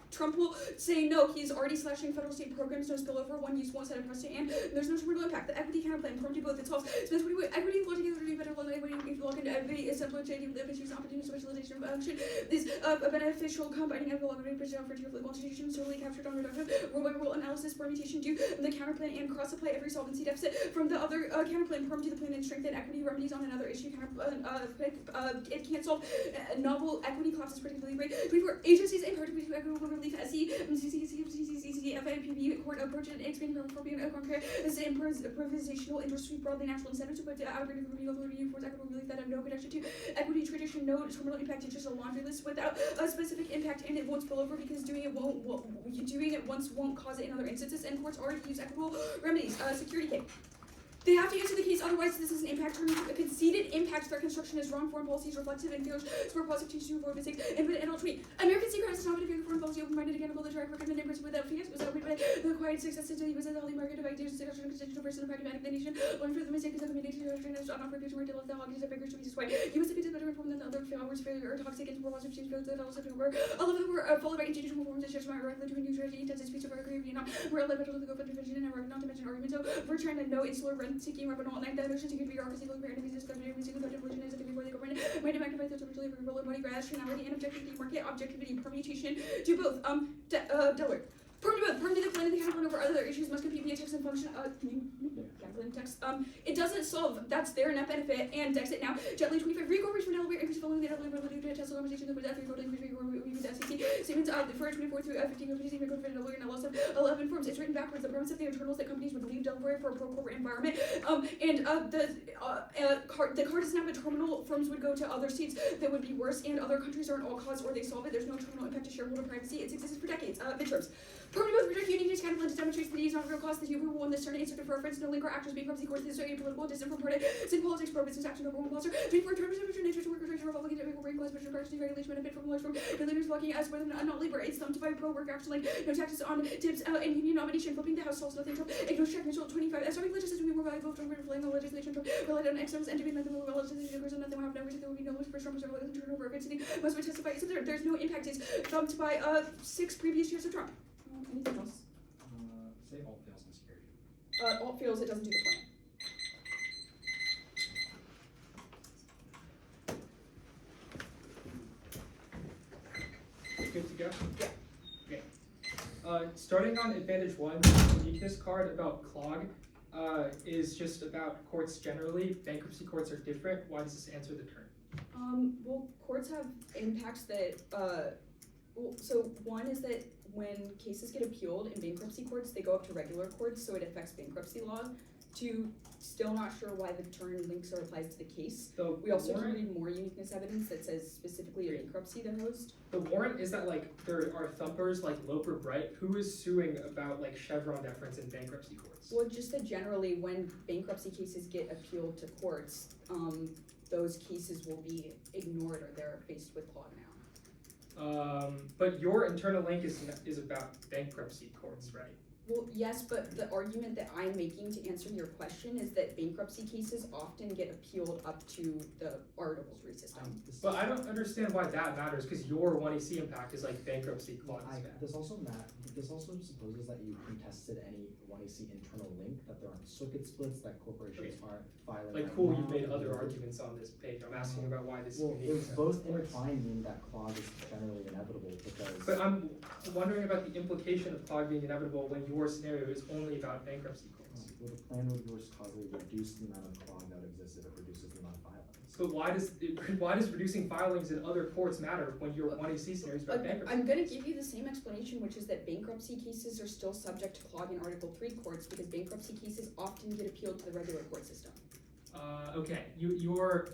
Trump will say no, he's already slashing federal state programs, no spillover, one use won't set a precedent, and there's no terminal impact. The equity counterplan, perm to both its helps. Spends equity law together to be better law, equity log and equity is simple changing the issues, opportunity, specialization of function is a beneficial combining of the law and frontier of the constitution, solely captured on reduction, rule by rule analysis, permutation to the counterplan and cross apply every solvency deficit from the other counterplan, perm to the plan and strengthen equity remedies on another issue. It can't solve novel equity collapses particularly great. 24 agencies encourage to equitable relief SE FNPB court approach and expanding from concrete as improvisational industry broadly natural incentives to put out of remedial authority for equitable relief that have no connection to equity tradition, no terminal impact. It's just a laundry list without a specific impact, and it won't spill over because doing it once won't cause it in other instances. And courts already use equitable remedies. Security case. They have to answer the case, otherwise this is an impact term. A conceded impact for construction is wrong foreign policies reflective and failures for positive change to avoid mistakes. And all tweet. American secret has not been a foreign policy open-minded again, the track record and members without fears was opened by the required success until he was at the holy market of ideas, seduction, constitutional person, and pragmatic the nation. Learn from the mistakes of the community to understand that not for future where to love the hog is a bigger to be destroyed. He was a bit better informed than the other failures, failure, or toxic and more positive change failures that also were all of them were followed by institutional forms and shares my regular to a new strategy, intensive speech of our career, we're a little to go for division and not to mention arguments. So we're trying to know insular rent seeking weapon all night. The notion to bureaucracy, local enemies, discovery, every single devolution is a before the government. Might have magnified the virtually role of money, rationality, and objectivity, market, objectivity, permutation to both. Delaware. Perm to the plan of the counterplan over other issues must compete via text and function. Text. It doesn't solve. That's their net benefit and dex it now. Gently 25. Recorporation from Delaware increase following the Delaware ability to test the conversation with that reporting review the SEC statements for 24 through 15 of the Record Delaware and loss of 11 forms. It's written backwards. The premise of the internals that companies would leave Delaware for a pro-corporate environment. The card is now a terminal. Firms would go to other states that would be worse, and other countries are an all cause or they solve it. There's no terminal impact to shareholder privacy. It's existed for decades. Midterms. Permanent both reject union counterplan demonstrates that it is not a real cost. The Uber will in this certain answer for reference, no link or actors, bankruptcy courts, this is political, distant from partisan politics, pro business action, over one culture. 24 terms of nature to workers, Republican, democratic, brain class, but regards to regulation benefit from large firm, the leaders blocking as more than not labor. It's thumped by pro work action, like no taxes on tips and union nomination, flipping the house solves nothing. Ignores check mutual 25. Starting legislation will be more valuable from flying the legislation to rely on externals and doing nothing will relatives and nothing will have no reason there will be no first term or turnover of city must be testified. So there's no impact. It's thumped by 6 previous years of Trump. Anything else? Say alt fails in security. Alt fails, it doesn't do the plan. Good to go? Yeah. Okay. Starting on Advantage 1, the weakness card about clog is just about courts generally. Bankruptcy courts are different. Why does this answer the turn? Well, courts have impacts that, so one is that when cases get appealed in bankruptcy courts, they go up to regular courts, so it affects bankruptcy law. Two, still not sure why the turn links are applied to the case. We also can read more uniqueness evidence that says specifically a bankruptcy the host. The warrant is that like there are thumpers like Loper Bright who is suing about like Chevron deference in bankruptcy courts. Well, just that generally when bankruptcy cases get appealed to courts, those cases will be ignored or they're faced with clog now. But your internal link is about bankruptcy courts, right? Well, yes, but the argument that I'm making to answer your question is that bankruptcy cases often get appealed up to the Article 3 system. But I don't understand why that matters, because your 1AC impact is like bankruptcy clause. This also supposes that you contested any 1AC internal link, that there aren't circuit splits, that corporations are filing. Like, cool, you've made other arguments on this page. I'm asking about why this is unique. If both intertwined mean that clog is generally inevitable because. But I'm wondering about the implication of clog being inevitable when your scenario is only about bankruptcy clause. Well, the plan would causally reduce the amount of clog that exists if it reduces the amount of filings. But why does reducing filings in other courts matter when your 1AC scenario is about bankruptcy? I'm going to give you the same explanation, which is that bankruptcy cases are still subject to clog in Article 3 courts because bankruptcy cases often get appealed to the regular court system. Okay, your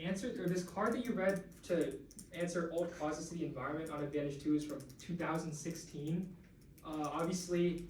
answer, or this card that you read to answer all causes to the environment on Advantage 2 is from 2016. Obviously,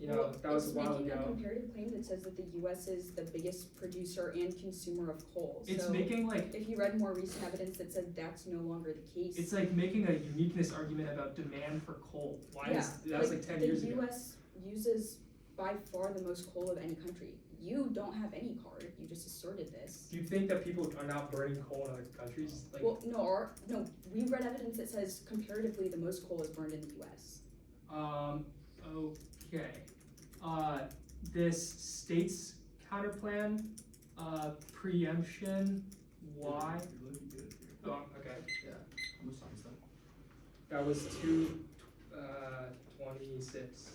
you know, Well, that was a while It's making a ago. comparative claim that says that the U.S. is the biggest producer and consumer of coal. It's So making like, if you read more recent evidence that said that's no longer the case. it's like making a uniqueness argument about demand for coal. Why is, Yeah, that was like 10 years the ago. U.S. uses by far the most coal of any country. You don't have any card. You just asserted this. Do you think that people are now burning coal in other countries? Like, Well, no, we read evidence that says comparatively the most coal is burned in the U.S. Okay. This state's counterplan, preemption, why? You're looking good here. Oh, okay. Yeah. How much time is that? That was 26.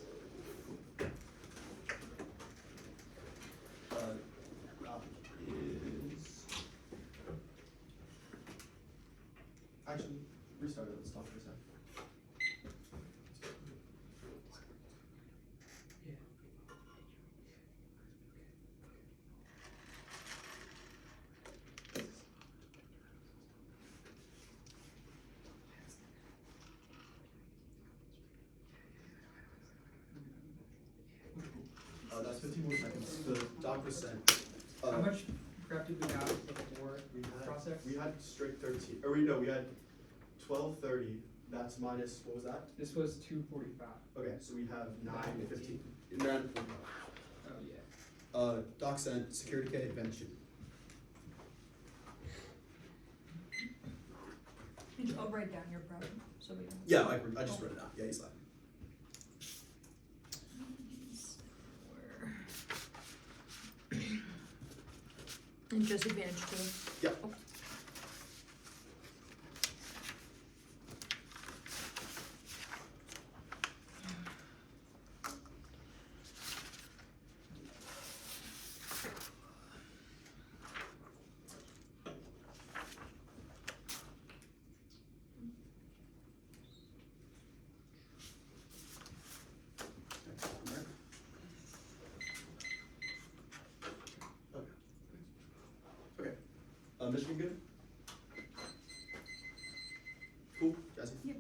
Is actually restart it. Let's stop for a sec. That's 15 more seconds. The doc was sent. How much prep did we have before We process? had straight 13. We had 12:30. That's minus, what was that? This was 2:45. Okay, so we have 9:15. 9:45. Oh yeah. Doc sent security K advantage 2. I'll write down your problem, so we don't. Yeah, I just read it out. Yeah, he's laughing. And just advantage 2. Yeah. Michigan good? Cool, Jasmine? Yep.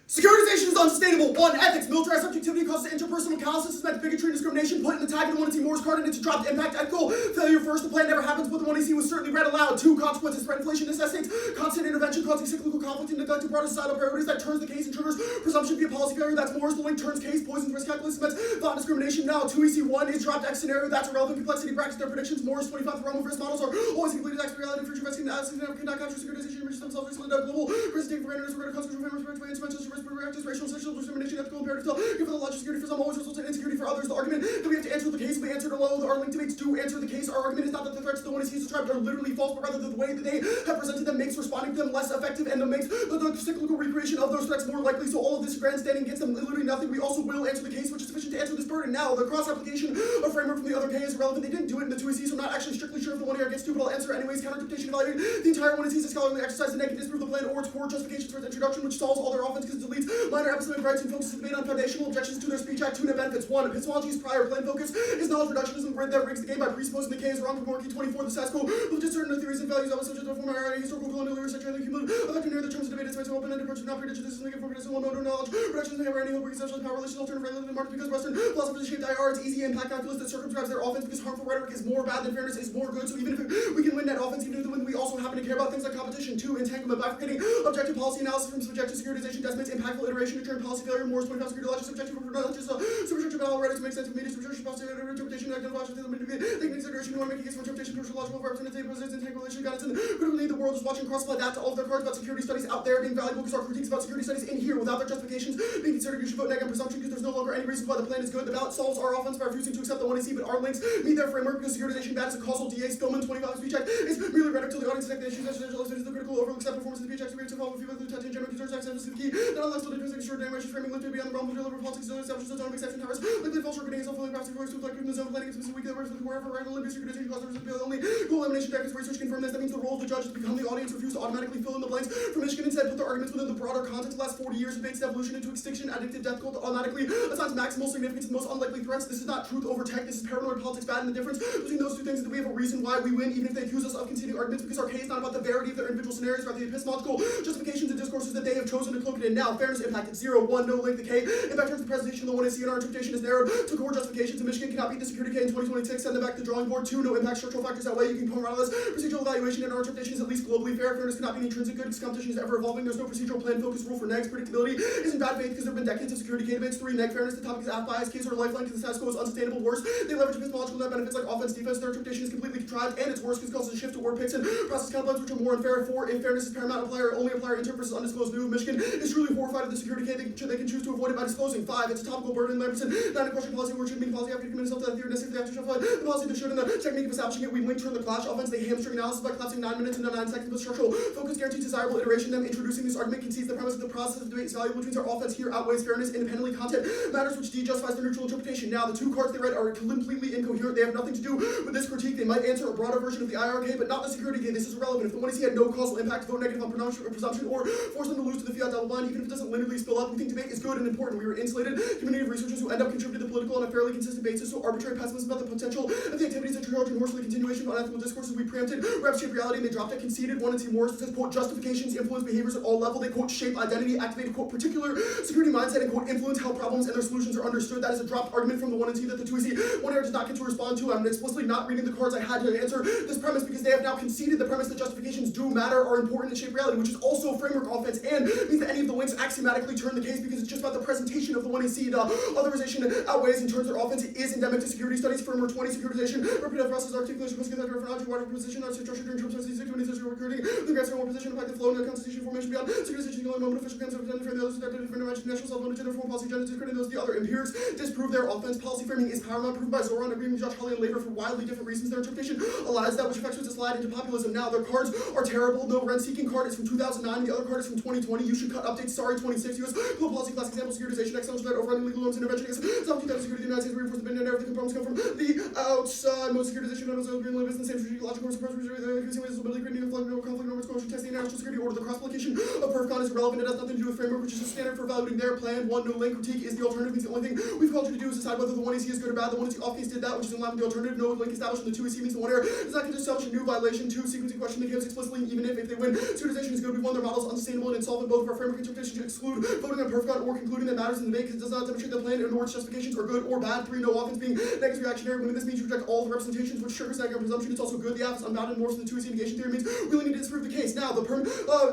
Securitization is unsustainable. 1. Ethics. Militarized subjectivity causes interpersonal chaos, systematic bigotry and discrimination. Put in the tag of the 1AC Morse card and it's dropped. Impact ethical. Failure first. The plan never happens, but the 1AC was certainly read aloud. 2. Consequences. Threat inflation necessitates constant intervention, causing cyclical conflict and neglect of broader societal priorities that turns the case and triggers presumption via policy failure. That's Morse. The link turns case, poisons risk calculus, cements thought discrimination. Now, 2EC1 is dropped X scenario. That's irrelevant complexity. Practice their predictions. Morse 25. The realm of risk models are always completed X reality. Future investing in assets cannot capture securitization. Enrich themselves recently done global. Presenting for randomness. We're going to consequence of family interventions, risk reactors, racial, sexual discrimination, ethical imperative. Given the logic security for some always results in insecurity for others. The argument that we have to answer the case, we answered alone. Our link debates do answer the case. Our argument is not that the threats to the 1AC described are literally false, but rather that the way that they have presented them makes responding to them less effective and makes the cyclical recreation of those threats more likely. So all of this grandstanding gets them literally nothing. We also will answer the case, which is sufficient to answer this burden. Now, the cross-application of framework from the other K is irrelevant. They didn't do it in the 2AC, so I'm not actually strictly sure if the 1AR gets to, but I'll answer anyways. Counter-interpretation evaluating the entire 1AC is a scholarly exercise to naked disprove the plan or its core justification for its introduction, which solves all their offense because it deletes minor epistemic rights and focuses the debate on foundational objections to their speech act. 2 net benefits. 1. Epistemology's prior plain focus is knowledge reductionism that rigs the game by presupposing the K is wrong for Morkey. 24. The status quo with certain theories and values that was subject to former historical colonial research and cumulative effective near the terms of debate. It's based on open-ended approach to not predict this is negative for no knowledge. Reductions may have any hope exceptional power relations alternative relative to market because Western philosophy positively shaped IR, it's easy impact calculus that circumscribes their offense because harmful rhetoric is more bad than fairness is more good. So even if we can win that offense, even if we also happen to care about things like competition. 2, entanglement, bifurcating objective policy analysis from subjective securitization decimates impactful iteration to turn policy failure more toward security logic, subjective not just superstructure but all rhetoric to make sense of media, superstructure policy interpretation, active logic, taking consideration, we want to make a case for interpretation, commercial logical representative, positions, entanglement, guidance, and critically the world is watching cross-apply that to all of their cards about security studies out there being valuable because our critiques about security studies in here without their justifications being considered. You should vote negative presumption because there's no longer any reason why the plan is good. The ballot solves our offense by refusing to accept the 1AC, but our links meet their framework because securitization bad is a causal DA Spillman 25 speech act is merely rhetoric till the audience detect the issues that is the critical overlook accept performance of the speech act to follow few the touch and general concerns access to the key that unless the difference extraordinary measures framing lifted beyond the realm of deliver politics still establishes the zone of exception powers likely false organizing self fully passive voice to like in the zone planning specific week that works with wherever right Olympus securitization causes the only goal elimination tactics research confirm this. That means the role of the judge is to become the audience, refuse to automatically fill in the blanks for Michigan, instead put their arguments within the broader context. The last 40 years debates evolution into extinction, addictive death cult automatically assigns maximal significance to the most unlikely threats. This is not truth over tech, this is paranoid politics bad, and the difference between those two things is that we have a reason why we win, even if they accuse us of conceding arguments, because our case is not about the verity of their individual scenarios, but the epistemological justifications and discourses that they have chosen to cloak it in. Now, fairness impacted 0, 1, no link, the K. Impact terms of presentation, the 1AC in our interpretation is narrowed to core justifications, and Michigan cannot beat the security K in 2026, send them back to the drawing board. 2, no impact structural factors that way. You can compartmentalize procedural evaluation, and our interpretation is at least globally fair. Fairness cannot be an intrinsic good because competition is ever evolving. There's no procedural plan focused rule for negs. Predictability is in bad faith because there have been decades of security K debates. 3, neg fairness, the topic is app bias. K's are a lifeline to the status quo is unsustainable. Worse, they leverage epistemological net benefits like offense, defense. Their interpretation is completely contrived, and it's worse because it causes a shift to word picks and process counterplans which are more unfair. 4, if fairness is paramount, only applier inter versus undisclosed new. Michigan is truly horrified at the security K. They can choose to avoid it by disclosing. 5, it's a topical burden. Leverson, not a question policy where it should mean policy after you commit yourself to that theory necessarily after shuffle the policy that should in the technique of establishing it. We link turn the clash offense. They hamstring analysis by collapsing 9 minutes into 9 seconds, but structural focus guarantees desirable iteration. Them introducing this argument concedes the premise that the process of debate is valuable, which means our offense here outweighs fairness independently. Content matters, which D justifies their neutral interpretation. Now, the 2 cards they read are completely incoherent. They have nothing to do with this critique. They might answer a broader version of the IRK, but not the security K. This is irrelevant. If the 1AC had no causal impact, vote negative on presumption or force them to lose to the fiat double blind, even if it doesn't linearly spill up. We think debate is good and important. We were an insulated community of researchers who end up contributing to the political on a fairly consistent basis. So arbitrary pessimism about the potential of the activities of Trojan horse for the continuation of unethical discourses. We preempted rep shape reality and they dropped it, conceded. 1 and C Morris says, quote, justifications influence behaviors at all level. They quote shape identity, activate quote particular security mindset, and quote influence how problems and their solutions are understood. That is a dropped argument from the 1 and C that the 2AC 1 error does not get to respond to. I'm explicitly not reading the cards I had to answer this premise because they have now conceded the premise that justifications do matter, are important in shape reality, which is also framework offense and means that any of the links axiomatically turn the case because it's just about the presentation of the 1AC. The otherization outweighs and turns their offense. It is endemic to security studies. Firmware 20 securitization, repeated process articulation, water position, structure during terms of recruiting, the grass more position, impact the flow, and the constitution formation beyond securitization, the only moment official concept of the others that different dimension, national self-limited foreign policy agenda, discrediting those the other empirics disprove their offense. Policy framing is paramount, proven by Zoran, agreeing with Josh Hawley and Labor for wildly different reasons. Their interpretation allows that which affects to slide into populism. Now, their cards are terrible. No rent-seeking card is from 2009, the other card is from 2020. You should cut updates. Sorry, 26 US global policy class example, securitization, excellence, that overriding legal norms, intervention against self-defense, security, the United States reinforced the bin, and everything problems come from the outside. Most securitization, no green limits, the same strategic logical purpose, increasing ways of ability, creating conflict norms, coercion, testing, national security order. The cross-application of PerfCon is irrelevant. It has nothing to do with framework, which is a standard for evaluating their plan. 1, no link. Critique is the alternative. Means the only thing we've called you to do is decide whether the 1AC is good or bad. The 1AC off case did that, which is in line with the alternative. No link established, and the 2AC means the 1 error does not get to establish a new violation. 2, sequencing question that gives explicitly, even if they win, securitization is good. We won their models unsustainable and insolvent. Both of our framework interpretations exclude voting on PerfCon or concluding that matters in the debate because it does not demonstrate the plan nor its justifications are good or bad. 3, no offense being negative reactionary. When this means you reject all the representations, which triggers negative presumption. It's also good. The app is unbounded more than the 2AC negation theory means we really need to disprove the case. Now, the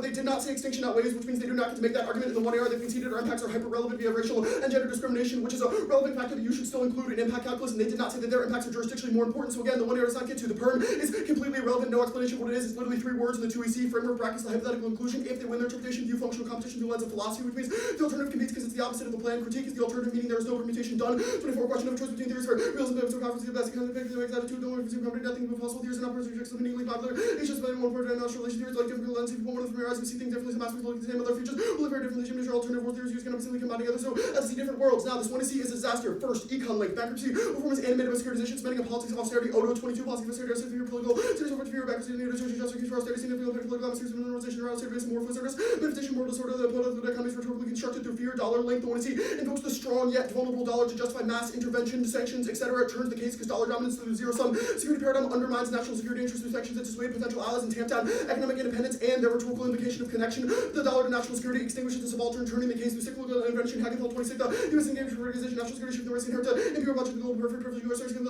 they did not say extinction outweighs, which means they do not get to make that argument in the 1 error. They've conceded our impacts are hyper-relevant via racial and gender discrimination, which is a relevant factor that you should still include in impact calculus, and they did not say that their impacts are jurisdictionally more important. So again, the 1 error does not get to. The perm is completely irrelevant, no explanation of what it is. It's literally 3 words in the 2AC framework brackets the hypothetical inclusion. If they win their interpretation, view functional competition through the lens of philosophy, which means the alternative competes because it's the opposite of the plan. Critique is the alternative, meaning there is no permutation done. 24 question of choice between theories for realism and conference, the best kind of attitude, no one presume company, nothing but possible theories and operations rejects the meaningly popular. It's just about one part and not relation theories like different lenses. People one of them eyes, we see things differently. Some aspects look at the same, other features will look very differently. Gymnasial alternative world theories can simply combine together. So as see different worlds. Now, this 1AC is a disaster. First, econ link, bankruptcy, performance animated by securitization, spending on politics of austerity, Odo 22, policy of austerity, austerity, political, series over to fear, bankruptcy, negotiation, justification for austerity, significant political atmospheres, mineralization, around austerity, and more for service, manifestation, moral disorder, the political economy is rhetorically constructed through fear, dollar link. The 1AC invokes the strong yet vulnerable dollar to justify mass intervention, sanctions, etc. It turns the case because dollar dominance through the zero-sum security paradigm undermines national security interests through sections that dissuade potential allies and tamp down economic independence and their rhetorical invocation of connection. The dollar to national security extinguishes the subaltern, turning the case through cyclical invention. Hackenthal 26. The U.S. engaged for organization, national security, shift the risk inherent to imperial budget, the global perfect privilege, U.S. Imagine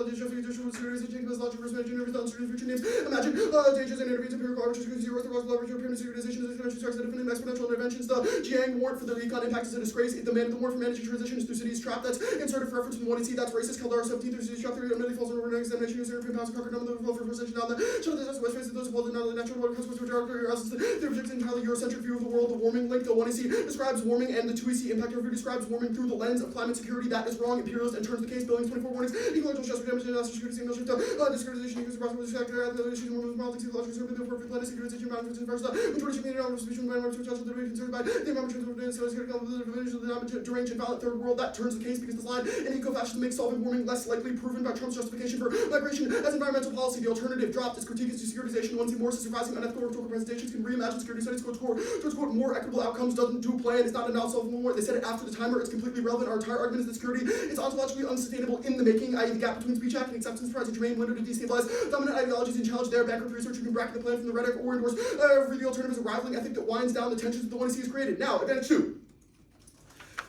dangers and intervenes empirical arbitration, zero orthodox leverage, European securitization, exponential strikes that defend exponential interventions. The Jiang warrant for the econ impact is a disgrace. The warrant for managing transitions through cities trap that's inserted for reference from the 1EC. That's racist. Caldara 17 through cities trap theory, admittedly false and overnight examination, using European powers, conquered number of the for first down the show that west face of those involved in not only natural water consequences which are the objects entirely Eurocentric view of the world. The warming link, the 1EC describes warming and the 2EC impact review describes warming through the lens of climate security. That is wrong, imperialist, and turns the case. Billings 24 warnings, ecological stress, damage, and national security signal shift, discretization, use of possible factor, issues, warming, politics, ecological survey, the perfect planet, securitization, boundaries, and first, majority of community knowledge, speech, and environment, which also the concerned by the environment, deranged and violent third world. That turns the case because the slide and eco-fascism makes solving warming less likely, proven by Trump's justification for migration as environmental policy. The alternative dropped its critique is securitization. Once more surprising unethical rhetorical presentations can reimagine security studies towards quote more equitable outcomes. Doesn't do plan. It's not an unsolvable war. They said it after the timer. It's completely relevant. Our entire argument is that security is ontologically unsustainable in the making, i.e. the gap between speech act and acceptance provides a germane window to destabilize dominant ideologies and challenge their bankrupt research. You can bracket the plan from the rhetoric or endorse the alternative is a rivaling ethic that winds down the tensions that the 1EC has created. Now, advantage 2.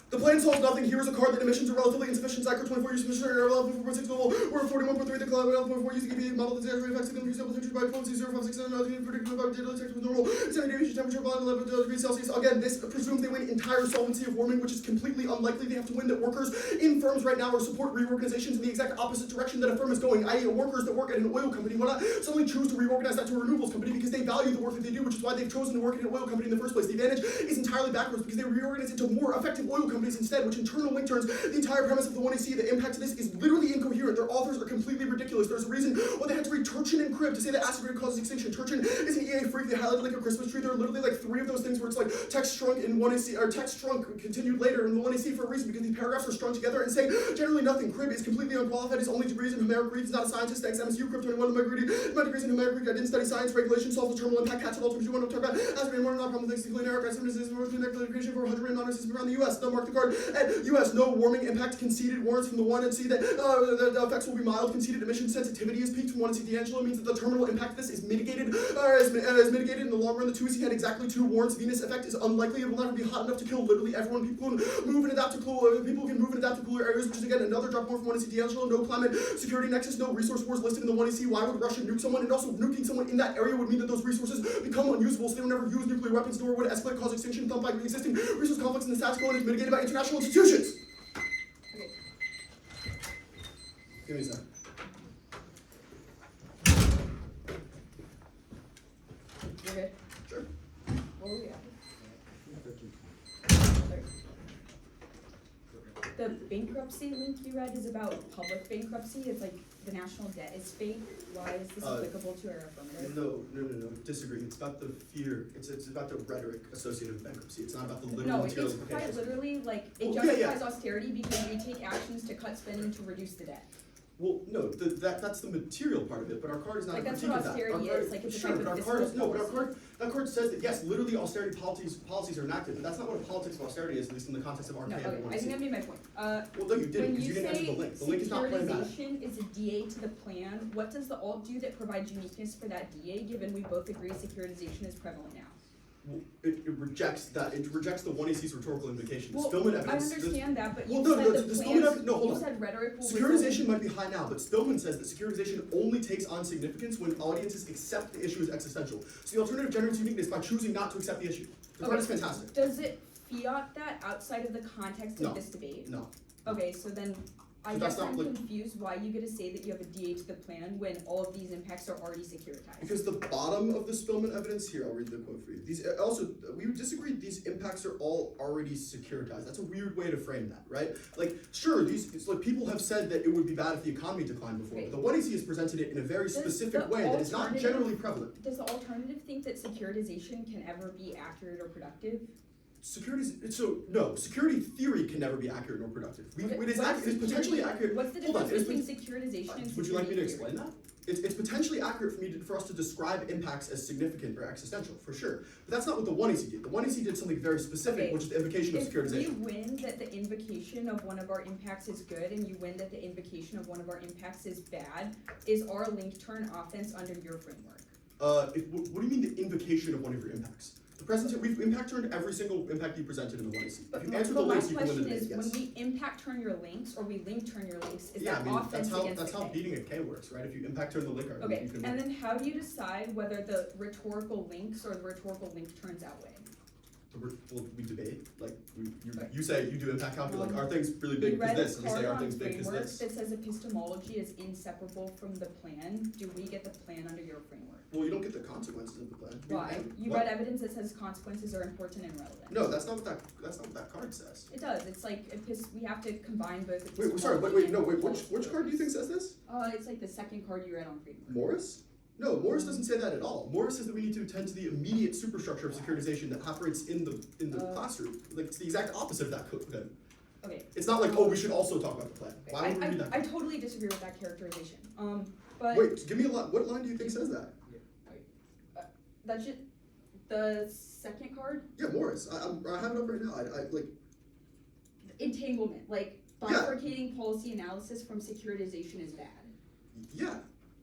The plan solves nothing. Here is a card that emissions are relatively insufficient. Cycle 24 use emission area level 4.6 global. We're 41.3. The cloud 11.4 using EPA model that's actually affects the stable temperature by 0.056 predicted about data detected with normal standard deviation temperature by 11 degrees Celsius. Again, this presumes they win entire solvency of warming, which is completely unlikely. They have to win that workers in firms right now are support reorganizations in the exact opposite direction that a firm is going, i.e. workers that work at an oil company will not suddenly choose to reorganize that to a renewables company because they value the work that they do, which is why they've chosen to work at an oil company in the first place. The advantage is entirely backwards because they reorganize into more effective oil companies instead, which in turn link turns the entire premise of the 1EC. The impact of this is literally incoherent. Their authors are completely ridiculous. There's a reason why they had to read Turchin and Cribb to say that acid rain causes extinction. Turchin is an EA freak. They highlighted like a Christmas tree. There are literally like 3 of those things where it's like text shrunk in 1EC, or text shrunk continued later in the 1EC for a reason because these paragraphs are strung together and saying generally nothing. Cribb is completely unqualified. His only degree is in Homeric Greek. He's not a scientist. Thanks MSU. Cribb 21 my degrees in Homeric Greek. I didn't study science. Regulation solves the terminal impact. Catch it all. You want to talk about acid rain, not problem thanks to clean air. Acid creation for 100 rain non-resistant around the U.S. They'll mark the card at U.S. No warming impact conceded warrants from the 1EC that the effects will be mild. Conceded emission sensitivity is peaked from 1EC. D'Angelo means that the terminal impact of this is mitigated. Is mitigated in the long run. The 2EC had exactly 2 warrants. Venus effect is unlikely. It will never be hot enough to kill literally everyone. People can move and adapt to cooler areas, which is again another drop more from 1EC. D'Angelo. No climate security nexus. No resource wars listed in the 1EC. Why would Russia nuke someone? And also nuking someone in that area would mean that those resources become unusable, so they would never use nuclear weapons, nor would escalate, cause extinction, thump by existing resource conflicts in the status quo, and is mitigated by international institutions. Give me a second. You're good? Sure. Where were we at? The bankruptcy link you read is about public bankruptcy. It's like the national debt is fake. Why is this applicable to our affirmative? No. Disagree. It's about the fear. It's about the rhetoric associated with bankruptcy. It's not about the literal material No, it's quite implications. literally like it justifies austerity because we take actions to cut spending to reduce the debt. Well, no, that's the material part of it, but our card is not Like a that's critique what of that. austerity Our card, is. Like it's a sure, type but our of card is fiscal no, but policy. that card says that yes, literally austerity policies are enacted, but that's not what a politics of austerity is, at least in the context of our No, canon. okay, I think I made my point. Well, no, you didn't, When because you didn't answer the link. The link is not playing that. securitization is a DA to the plan, what does the alt do that provides uniqueness for that DA, given we both agree securitization is prevalent now? Well, it rejects that. It rejects the 1EC's rhetorical invocation. Well, Spillman I evidence. understand that, but Well, you no, said the the Spillman plans, evidence. No, hold you on. said rhetoric will Securitization might be high now, but Spillman says that securitization only takes on significance when audiences accept the issue as existential. So the alternative generates uniqueness by choosing not to accept the issue. The card is fantastic. Does it fiat that outside of the context of No. this debate? No. Okay, so then I So guess that's not I'm like- confused why you get to say that you have a DA to the plan when all of these impacts are already securitized. Because the bottom of the Spillman evidence here, I'll read the quote for you. These also, we would disagree. These impacts are all already securitized. That's a weird way to frame that, right? Like, sure, it's like people have said that it would be bad if the economy declined before, Okay. but the 1EC has presented it in a very Does specific the way that is not alternative- generally prevalent. Does the alternative think that securitization can ever be accurate or productive? security theory can never be accurate nor productive. Okay, It is what's potentially accurate. What's the Hold on, difference between securitization and would you like me to security theory? explain that? It's potentially accurate for us to describe impacts as significant or existential, for sure. But that's not what the 1AC did. The 1AC did something very specific, Okay, which is the invocation of If securitization. we win that the invocation of one of our impacts is good, and you win that the invocation of one of our impacts is bad, is our link turn offense under your framework? What do you mean the invocation of one of your impacts? We've impact turned every single impact you presented in the 1AC. But If you my answer the links, last you can win the question is, debate, when yes. we impact turn your links, or we link turn your links, is Yeah, that I mean, offense against that's the how K? beating a K works, right? If you impact turn the link, you Okay, can and win. then how do you decide whether the rhetorical links or the rhetorical link turns outweigh? Well, we debate, like, Right. you say you do impact calc, you're like, Um, are things really We big read because this? a And you say, card are on things big because framework this? that says epistemology is inseparable from the plan. Do we get the plan under your framework? Well, you don't get the consequences of the plan. Why? You What? read evidence that says consequences are important and relevant. No, that's not what that card says. It does. It's like we have to combine both. Wait, sorry, which card do you think says this? It's like the second card you read on framework. Morris? No, Morris doesn't say that at all. Morris says that we need to attend to the immediate superstructure of securitization that operates in the classroom. Like, it's the exact opposite of that code. Okay. It's not like, oh, we should also talk about the plan. Why would we read that? I totally disagree with that characterization. But Wait, give me a line. What line do you think says that? that's just the second card. Yeah, Morris. I have it up right now. I like. Entanglement, like Yeah. bifurcating policy analysis from securitization is bad. Yeah.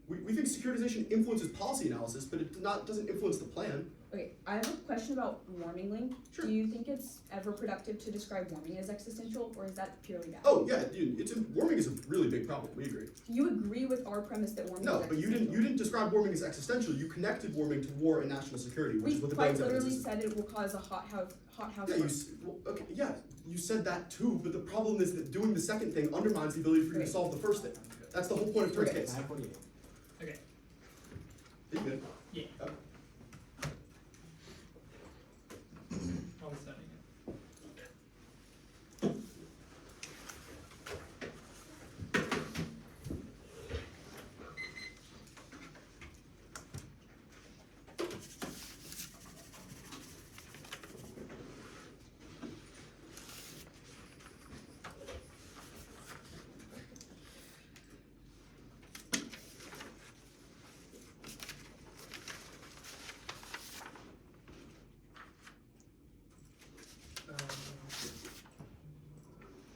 We think securitization influences policy analysis, but it doesn't influence the plan. Okay, I have a question about warming link. Sure. Do you think it's ever productive to describe warming as existential, or is that purely bad? Oh yeah, dude, warming is a really big problem. We agree. You agree with our premise that warming No, is but you existential? didn't describe warming as existential. You connected warming to war and national security, which We is what the quite Baines evidence literally is. said it will cause a hot house Yeah, okay, yeah, you said that too, but the problem is that doing the second thing undermines the ability for you to Okay. solve the first thing. That's the whole point of Turn's Okay. case. 948. Okay. You good? Yeah. Okay. Almost done again.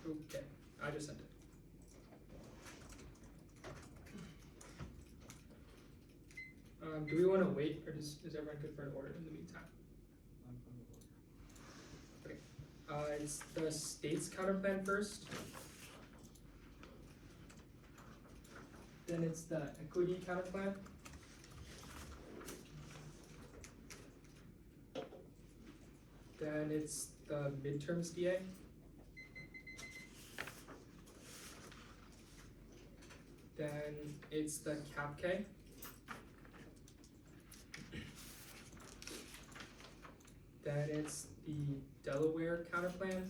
Okay, I just sent it. Do we want to wait, or is everyone good for an order in the meantime? It's the state's counterplan first. Then it's the equity counterplan. Then it's the midterms DA. Then it's the CAPK. Then it's the Delaware counterplan.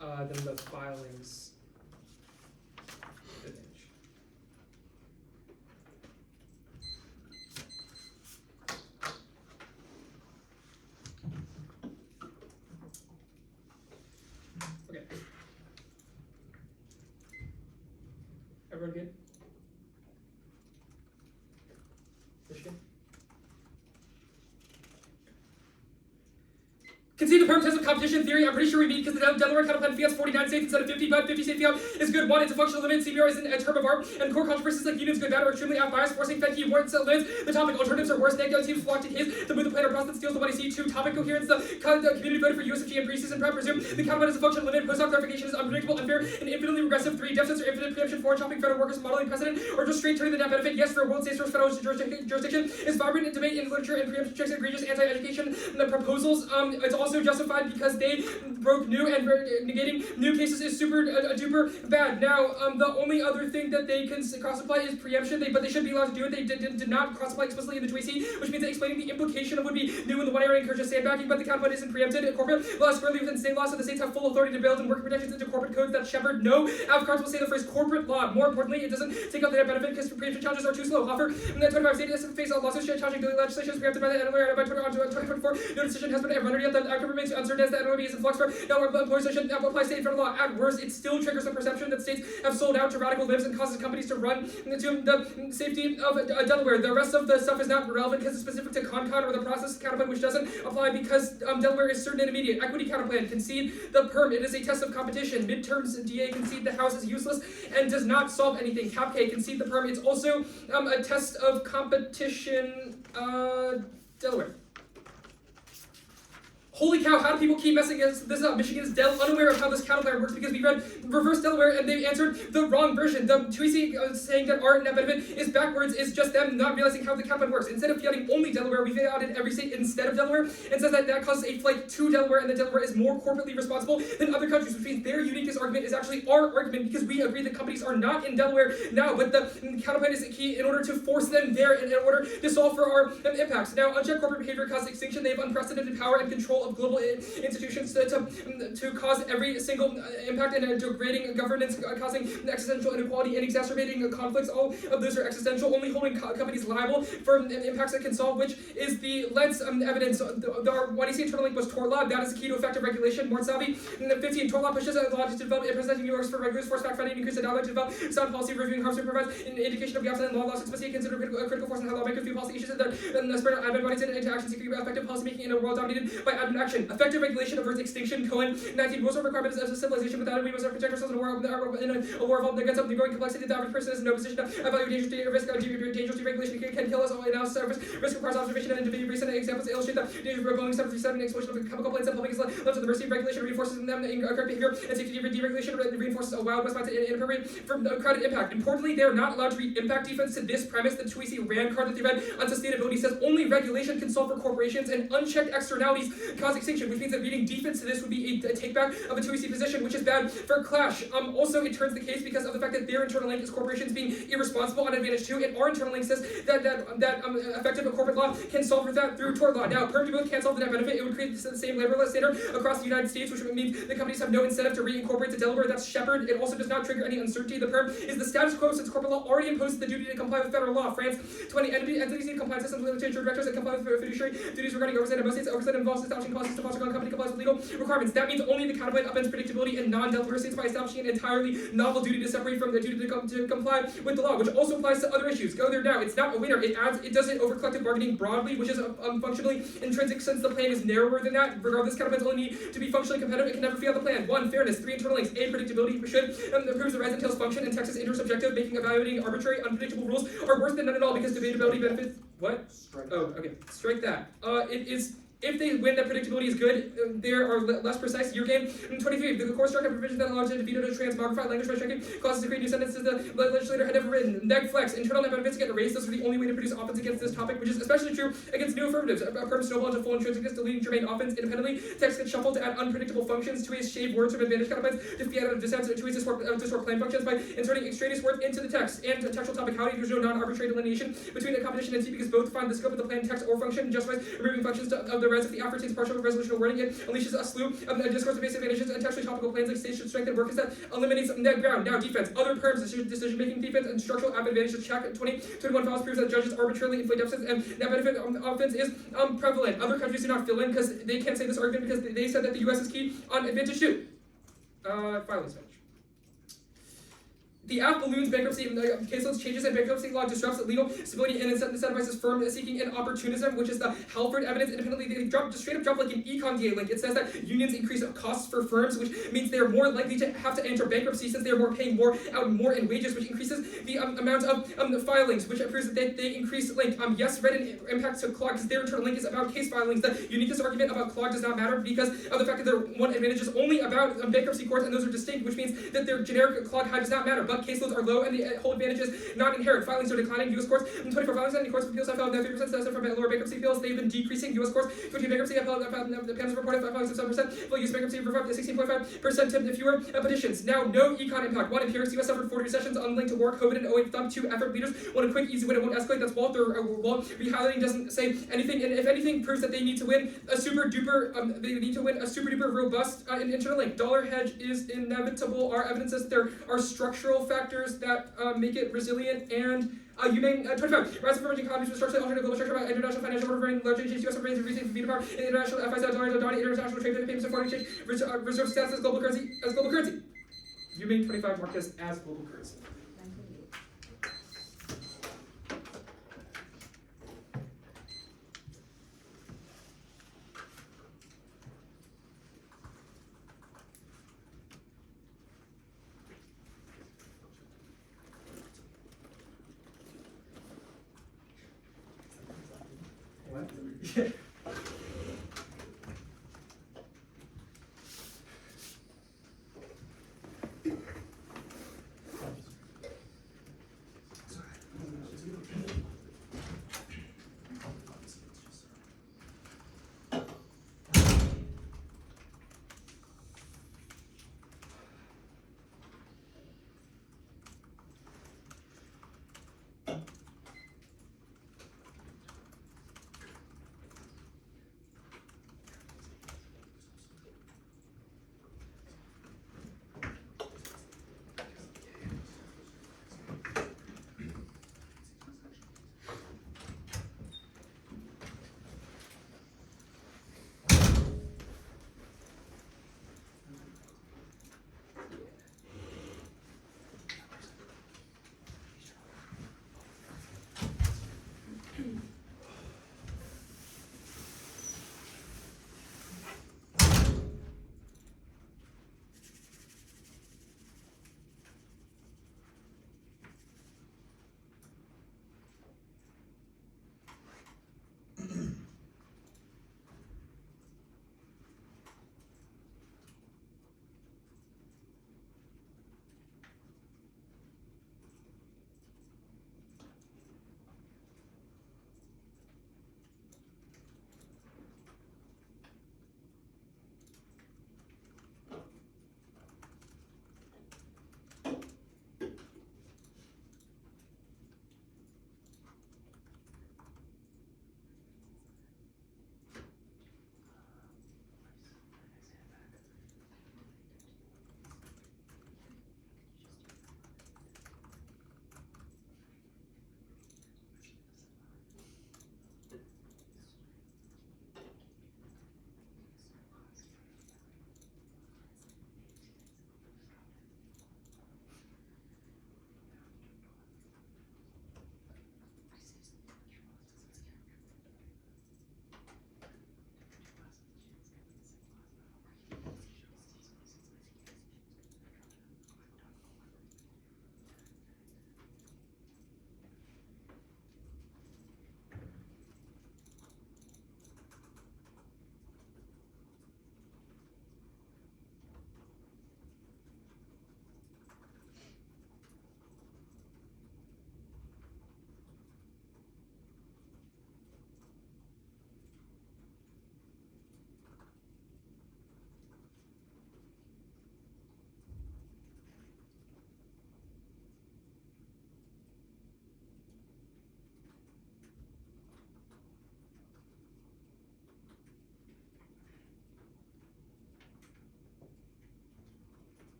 Then the filings. Finish. Okay. Everyone good? Michigan? Concede the perm test of competition theory. I'm pretty sure we meet because the Delaware counterplan fiat 49 states instead of 50, but 50 state fiat is good. One, it's a functional limit. CBR isn't a term of art, and core controversies like unions good, bad, or extremely out-biased, forcing Fed key warrants limits. The topic alternatives are worse. Negative teams flock to case. The move the plan or process that steals the money. C2 topic coherence. The community voted for USFG and preseason prep. Presume the counterplan is a functional limit. Post-hoc clarification is unpredictable, unfair, and infinitely regressive. 3, deficits or infinite preemption. 4, chopping federal workers modeling precedent, or just straight turning the net benefit. Yes, for a world state source federal jurisdiction is vibrant in debate in literature and preemption checks egregious anti-education proposals. It's also also justified because they broke new, and negating new cases is super duper bad. Now, the only other thing that they can cross-apply is preemption, but they should be allowed to do it. They did not cross-apply explicitly in the 2AC, which means that explaining the implication of would be new in the one area encourages sandbagging, but the counterpoint isn't preempted. Corporate law is squarely within state law, so the states have full authority to build and work protections into corporate codes that shepherd no cards will say the phrase corporate law. More importantly, it doesn't take out the net benefit because preemption challenges are too slow. Hoffer, 25 states face lawsuits challenging daily legislation is preempted by the NLRA by 2024. No decision has been rendered yet. The outcome remains uncertain as the NLRB is in flux for now. Employers should apply state and federal law. At worst, it still triggers the perception that states have sold out to radical libs and causes companies to run to the safety of Delaware. The rest of the stuff is not relevant because it's specific to CONCON or the process counterplan, which doesn't apply because Delaware is certain and immediate. Equity counterplan, concede the perm. It is a test of competition. Midterms DA, concede the House is useless and does not solve anything. Cap K, concede the perm. It's also a test of competition. Delaware. Holy cow, how do people keep messing this up? Michigan is unaware of how this counterplan works because we read reverse Delaware and they answered the wrong version. The 2AC saying that our net benefit is backwards is just them not realizing how the counterplan works. Instead of fiating only Delaware, we've added every state instead of Delaware and says that causes a flight to Delaware and that Delaware is more corporately responsible than other countries, which means their uniqueness argument is actually our argument because we agree that companies are not in Delaware now, but the counterplan is key in order to force them there and in order to solve for our impacts. Now, unchecked corporate behavior causes extinction. They have unprecedented power and control of global institutions to cause every single impact and degrading governance, causing existential inequality and exacerbating conflicts. All of those are existential, only holding companies liable for impacts that can solve, which is the lens evidence. Our 1AC internal link was tort law. That is the key to effective regulation. More savvy. 15, tort law pushes law to develop and presenting New York's for regulars, force fact-finding, increase the dialogue to develop sound policy, reviewing harms, and provides an indication of gaps in law. Lawsuits must be considered critical force in how lawmakers view policy issues and spread admin bodies into action, seeking effective policy making in a world dominated by admin action. Effective regulation averts extinction. Cohen 19 rules of requirements as a civilization without it. We must protect ourselves in a war of against the growing complexity. The average person is in no position to evaluate dangerous risk. Dangerous deregulation can kill us. All analysis service risk requires observation and individual recent examples illustrate the danger of Boeing 737 explosion of chemical plants and public is left to the mercy of regulation reinforces them correct behavior and safety deregulation reinforces a wild west mindset inappropriate for crowded impact. Importantly, they are not allowed to read impact defense to this premise. The 2AC RAND card that they read on sustainability says only regulation can solve for corporations and unchecked externalities cause extinction, which means that reading defense to this would be a takeback of a 2AC position, which is bad for Clash. Also, it turns the case because of the fact that their internal link is corporations being irresponsible on advantage 2, and our internal link says that effective corporate law can solve for that through tort law. Now, perm to both can't solve the net benefit. It would create the same labor law standard across the United States, which means the companies have no incentive to reincorporate to Delaware. That's Shepherd. It also does not trigger any uncertainty. The perm is the status quo since corporate law already imposes the duty to comply with federal law. France, 20 entities need compliance systems to ensure directors that comply with fiduciary duties regarding oversight of most states. Oversight involves establishing policies to foster company compliance with legal requirements. That means only the counterplan upends predictability in non-Delaware states by establishing an entirely novel duty to separate from the duty to comply with the law, which also applies to other issues. Go there now. It's not a winner. It does it over collective bargaining broadly, which is functionally intrinsic since the plan is narrower than that. Regardless, counterplans only need to be functionally competitive. It can never fail the plan. 1, fairness. 3, internal links. A, predictability should improves the rise and tails function and Texas intersubjective, making evaluating arbitrary, unpredictable rules are worse than none at all because debatability benefits. What? Strike Oh, okay. Strike that. It is. If they win, that predictability is good. There are less precise. Your game. 23. The core structure provision that allows you to veto to transmogrify language by striking causes to create new sentences the legislator had never written. Neg flex. Internal net benefits get erased. Those are the only way to produce offense against this topic, which is especially true against new affirmatives. Perm snowball into full intrinsicness, deleting germane offense independently. Text gets shuffled to add unpredictable functions. 2 shave words from advantage counterplans to fiat out of dissent. 2 distort plan functions by inserting extraneous words into the text. And textual topic howdy. There's no non-arbitrary delineation between the competition and C because both define the scope of the plan text or function. Justifies removing functions of the rest of the aftertaste partial resolution of wording. It unleashes a slew of discourse of base advantages and textually topical plans like states should strengthen work is that eliminates net ground. Now defense. Other perms, decision-making defense and structural app advantages check. 21 files proves that judges arbitrarily inflate deficits and net benefit offense is prevalent. Other countries do not fill in because they can't say this argument because they said that the US is key on advantage 2. Filings finish. The app balloons bankruptcy caseloads changes and bankruptcy law disrupts legal stability and incentivizes firm seeking and opportunism, which is the Halford evidence independently. They straight up drop like an econ DA link. It says that unions increase costs for firms, which means they are more likely to have to enter bankruptcy since they are paying more in wages, which increases the amount of filings, which proves that they increase link. Yes, read an impact to clog because their internal link is about case filings. The uniqueness argument about clog does not matter because of the fact that their one advantage is only about bankruptcy courts, and those are distinct, which means that their generic clog high does not matter. But caseloads are low, and the whole advantage is not inherent. Filings are declining. U.S. courts, 24 filings, and courts of appeals have filed 3% from lower bankruptcy appeals. They've been decreasing. U.S. courts, 15 bankruptcy the panels reported filings of 7%. Full use bankruptcy for 16.5% to fewer petitions. Now, no econ impact. 1, empirics. U.S. suffered 40 recessions unlinked to war, COVID, and 08 thumb. 2, effort leaders want a quick, easy win. It won't escalate. That's Walt. Walt rehighlighting doesn't say anything, and if anything, proves that they need to win a super duper. They need to win a super duper robust internal link. Dollar hedge is inevitable. Our evidence says there are structural factors that make it resilient and. Humane 25. Rise of emerging economies with structurally alternative global structure by international financial order and large agencies, U.S. raising recent veto power, and international FIs dollars, international trade payments of foreign exchange, reserve status as global currency. Humane 25 mark this as global currency. Yeah.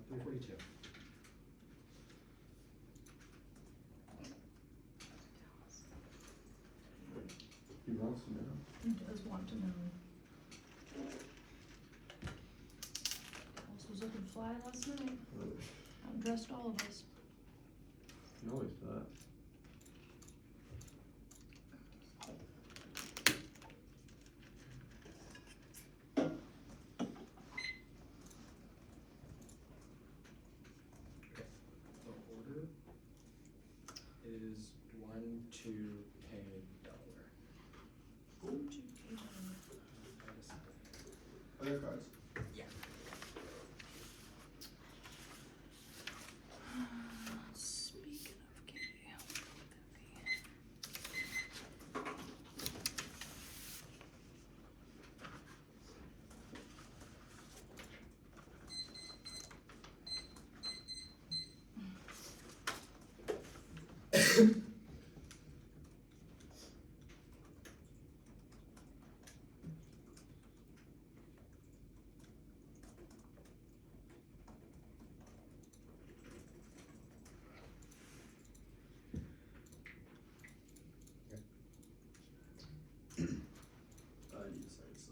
342. He wants to know. He does want to know. Dallas was looking fly last night. Outdressed all of us. You always do that. The order is $1 to pay dollar. Other cards. Yeah. Speaking of gay, I need to say so.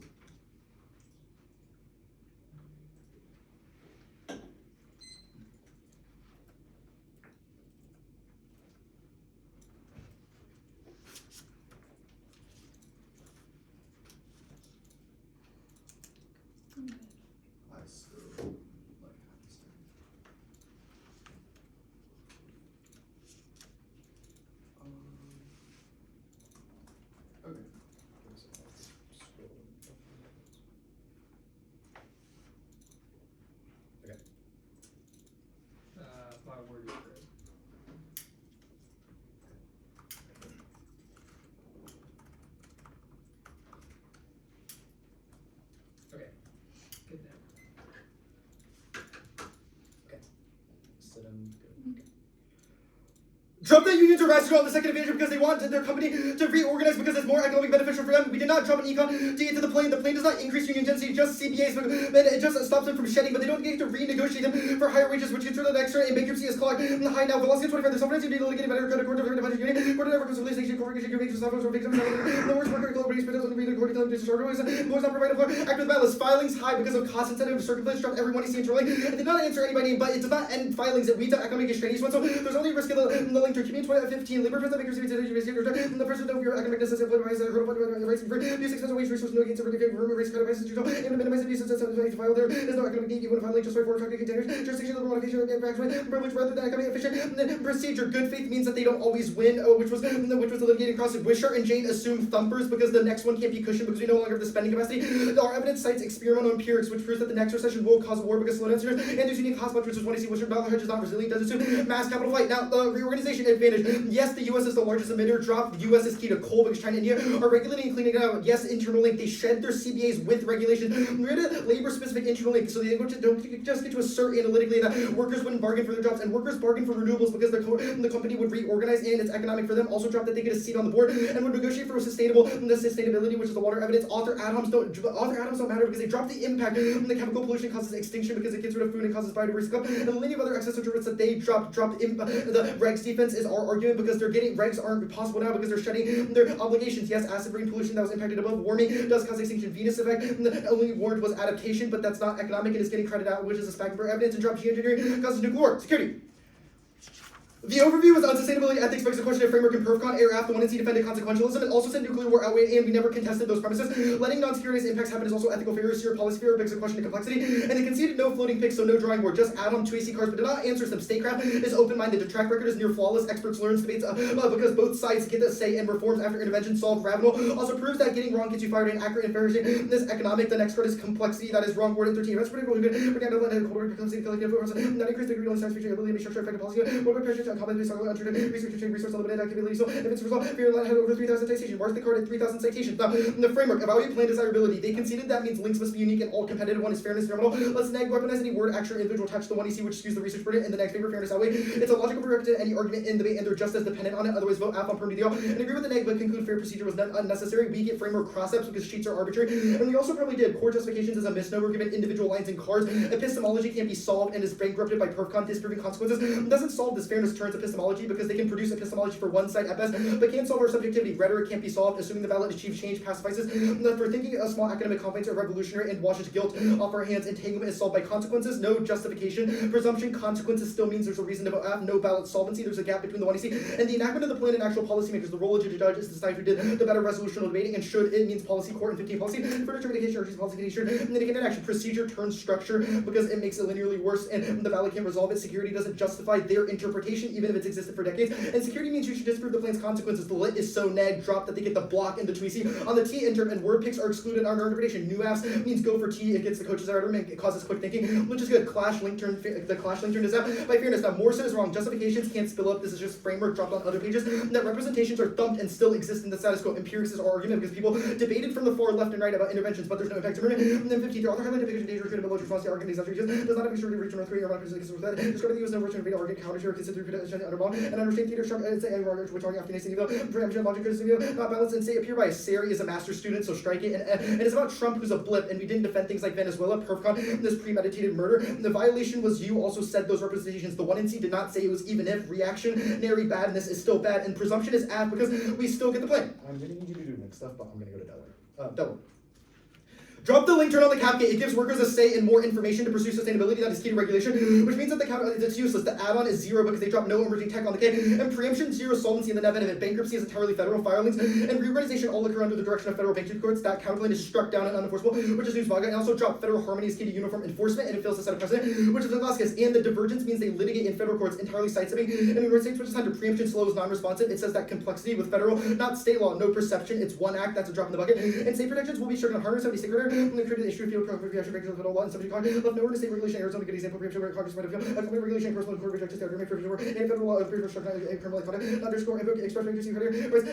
I still like have to say. Okay. My word is great. Okay. Good now. Stidham, good. Drop the unions are rational on the second division because they want their company to reorganize because it's more economically beneficial for them. We did not drop an econ to get to the plane. The plane does not increase union density, just CBAs, but it just stops them from shedding, but they don't get to renegotiate them for higher wages, which gets rid of the extra, and bankruptcy is clogged high now. Velocity 25, there's sometimes you need to get better credit court of the budget union, court of the reconciliation station, corporation, you make yourself or victims, the worst worker, global race, but doesn't read the court, was not provided for. Act with balance, filings high because of cost incentive, circumference, drop everyone you see internally. It did not answer anybody, but it does not end filings that weeds out economic extraneous one, so there's only a risk of the link to community 2015, labor for the bankruptcy, the person of your economic necessity, rights for use expensive wage resource, no gains, room, raise credit prices, and minimize abuse of to file there is no economic need, you want to file just right for target containers, jurisdiction, liberal modification, privilege rather than economic efficient procedure. Good faith means that they don't always win, which was the litigating process. Wisher and Jane assume thumpers because the next one can't be cushioned because we no longer have the spending capacity. Our evidence cites experimental empirics, which proves that the next recession will cause war because slowdowns and there's unique cost which is when you see Wisher dollar hedge is not resilient, does assume mass capital flight. Now, reorganization advantage. Yes, the U.S. is the largest emitter. Drop the U.S. is key to coal because China and India are regulating and cleaning it out. Yes, internal link. They shed their CBAs with regulation. Rid of labor-specific internal link, so they don't just get to assert analytically that workers wouldn't bargain for their jobs, and workers bargain for renewables because the company would reorganize and it's economic for them. Also, drop that they get a seat on the board and would negotiate for sustainability, which is the water evidence. Author atoms don't matter because they drop the impact. The chemical pollution causes extinction because it gets rid of food and causes biodiversity. And many of other excess derivatives that they drop the regs defense is our argument because they're getting regs aren't possible now because they're shedding their obligations. Yes, acid rain pollution that was impacted above warming does cause extinction. Venus effect the only warrant was adaptation, but that's not economic and is getting credit out, which is a spec for evidence. And drop geoengineering causes nuclear war. Security. The overview was unsustainability, ethics, begs the question of framework and perfcon, air aft, the one and C defended consequentialism, and also said nuclear war outweighed, and we never contested those premises. Letting non-securities impacts happen is also ethical failure, zero policy failure, begs the question of complexity, and they conceded no floating pics, so no drawing board, just atom to AC cars, but did not answer some. Statecraft is open-minded, the track record is near flawless, experts learn debates because both sides get the say, and reforms after intervention solve Ravenel, also proves that getting wrong gets you fired, and accurate and fair this economic. The next card is complexity, that is wrong word in 13. That's pretty cool. Not increase the real science fiction ability to make structure effective policy. commonly research eliminated activity. So if it's result, fear line had over 3,000 citations. Mark the card at 3,000 citations. Now, in the framework, evaluate plan desirability. They conceded that means links must be unique and all competitive. One is fairness terminal. Let's neg weaponize any word, action, or individual attached to the one EC, which skews the research burden. In the next paper, fairness outweigh. It's illogical to represent any argument in debate, and they're just as dependent on it. Otherwise, vote app on perm DDL. And agree with the neg, but conclude fair procedure was not unnecessary. We get framework cross-ups because sheets are arbitrary. And we also probably did core justifications as a misnomer given individual lines and cards. Epistemology can't be solved and is bankrupted by perfcon disproving consequences. It doesn't solve this fairness turns epistemology because they can produce epistemology for one side at best, but can't solve our subjectivity. Rhetoric can't be solved, assuming the ballot achieves change pacifies. For thinking a small academic complaints are revolutionary and washes guilt off our hands. Entanglement is solved by consequences, no justification. Presumption, consequences still means there's a reason to vote F. No ballot solvency, there's a gap between the one EC and the enactment of the plan and actual policymakers. The role of judge is to decide who did the better resolution of debating, and should it means policy court and 15 policy for determination or policy condition. And then again, action procedure turns structure because it makes it linearly worse, and the ballot can't resolve it. Security doesn't justify their interpretation, even if it's existed for decades. And security means you should disprove the plan's consequences. The lit is so nag dropped that they get the block in the tweezy. On the T interp and word picks are excluded on our interpretation. New apps means go for T. It gets the coaches out of it causes quick thinking, which is good. Clash link turn the clash link turn is out by fairness. Now Morrison is wrong. Justifications can't spill up. This is just framework dropped on other pages. That representations are thumped and still exist in the status quo. Empirics is our argument because people debated from the far left and right about interventions, but there's no impact to women. And then 15, the author highlighted division danger created below response to argument does not have extremely rich North Korea or not consistent with that. Describing the US no version of video argument counter to consider credential underball and understand theater sharp and say we're talking after Nathan preemption logic criticism not balance and say appear by Sari is a master student, so strike it. And it's about Trump who's a blip, and we didn't defend things like Venezuela, perfcon, this premeditated murder. The violation was you also said those representations. The one in C did not say it was even if. Reactionary badness is still bad, and presumption is apt because we still get the plan. I'm gonna need you to do next stuff, but I'm gonna go to Delaware. Delaware. Drop the link turn on the cap gate. It gives workers a say in more information to pursue sustainability. That is key to regulation, which means that the cap it's useless. The add-on is zero because they drop no emerging tech on the K. And preemption, zero solvency in the net benefit. Bankruptcy is entirely federal filings, and reorganization all occur under the direction of federal bankruptcy courts. That counterclaim is struck down and unenforceable, which is news vaga. And also drop federal harmony is key to uniform enforcement, and it fails to set a precedent, which is in Vasquez. And the divergence means they litigate in federal courts entirely sidestepping. And in United States, which is under preemption, slow is non-responsive. It says that complexity with federal, not state law, no perception. It's one act. That's a drop in the bucket. And state protections will be stricken on 170 state order. And they created the issue of field preemption breakers of federal law and subject law. Left nowhere to state regulation. Arizona good example preemption where Congress might have a complete regulation personal court rejects state argument for and federal law of criminal conduct. Underscore invoke express regulation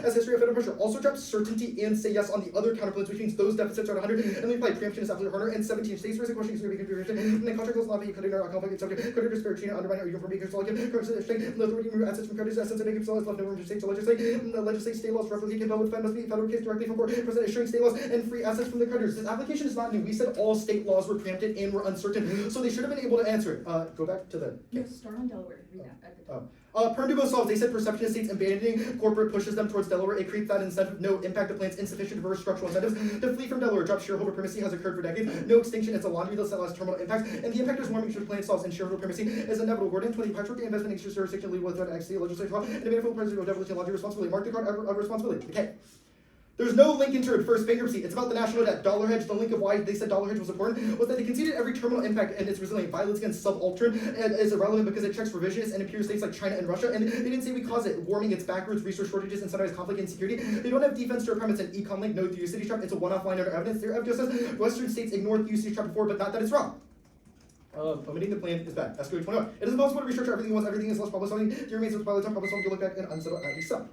as history of federal pressure. Also drop certainty and say yes on the other counterpoints, which means those deficits are at 100 and they apply preemption is absolutely harder. And 17 states raising questions going to be configuration. And then contract laws not being cutting our conflict subject. Creditors fair treatment undermine or uniform behavior selective. Creditors the authority to remove assets from creditors. Assets and negative laws left no room to states to legislate. The legislate state laws replicate compelled with must be federal case directly from court. President issuing state laws and free assets from the creditors. This application is not new. We said all state laws were preempted and were uncertain, so they should have been able to answer it. Go back to the. No, start on Delaware. Read that at the top. Perm Dubo solves. They said perception states abandoning corporate pushes them towards Delaware. It creates that incentive. No impact of plans insufficient to reverse structural incentives to flee from Delaware. Drop shareholder primacy has occurred for decades. No extinction. It's a laundry list that has terminal impacts, and the impact is warming should plan solves and shareholder primacy is inevitable. Gordon 20 patchwork investment interest jurisdiction legal with actually legislative law and a manifold president of devilish and laundry responsibility. Mark the card of responsibility. Okay. There's no link entered. First, bankruptcy. It's about the national debt. Dollar hedge. The link of why they said dollar hedge was important was that they conceded every terminal impact and its resilient. Violence against subaltern is irrelevant because it checks revisionists and imperial states like China and Russia. And they didn't say we cause it. Warming its backwards, resource shortages, and sometimes conflict and insecurity. They don't have defense to requirements. An econ link. No usage trap. It's a one-off line under evidence. Their evidence says Western states ignore the usage trap before, but not that it's wrong. Omitting the plan is bad. SQ 21. It is impossible to restructure everything once everything is less problem solving. Your remains with pilot time problem solving. You look back and unsettle at least some.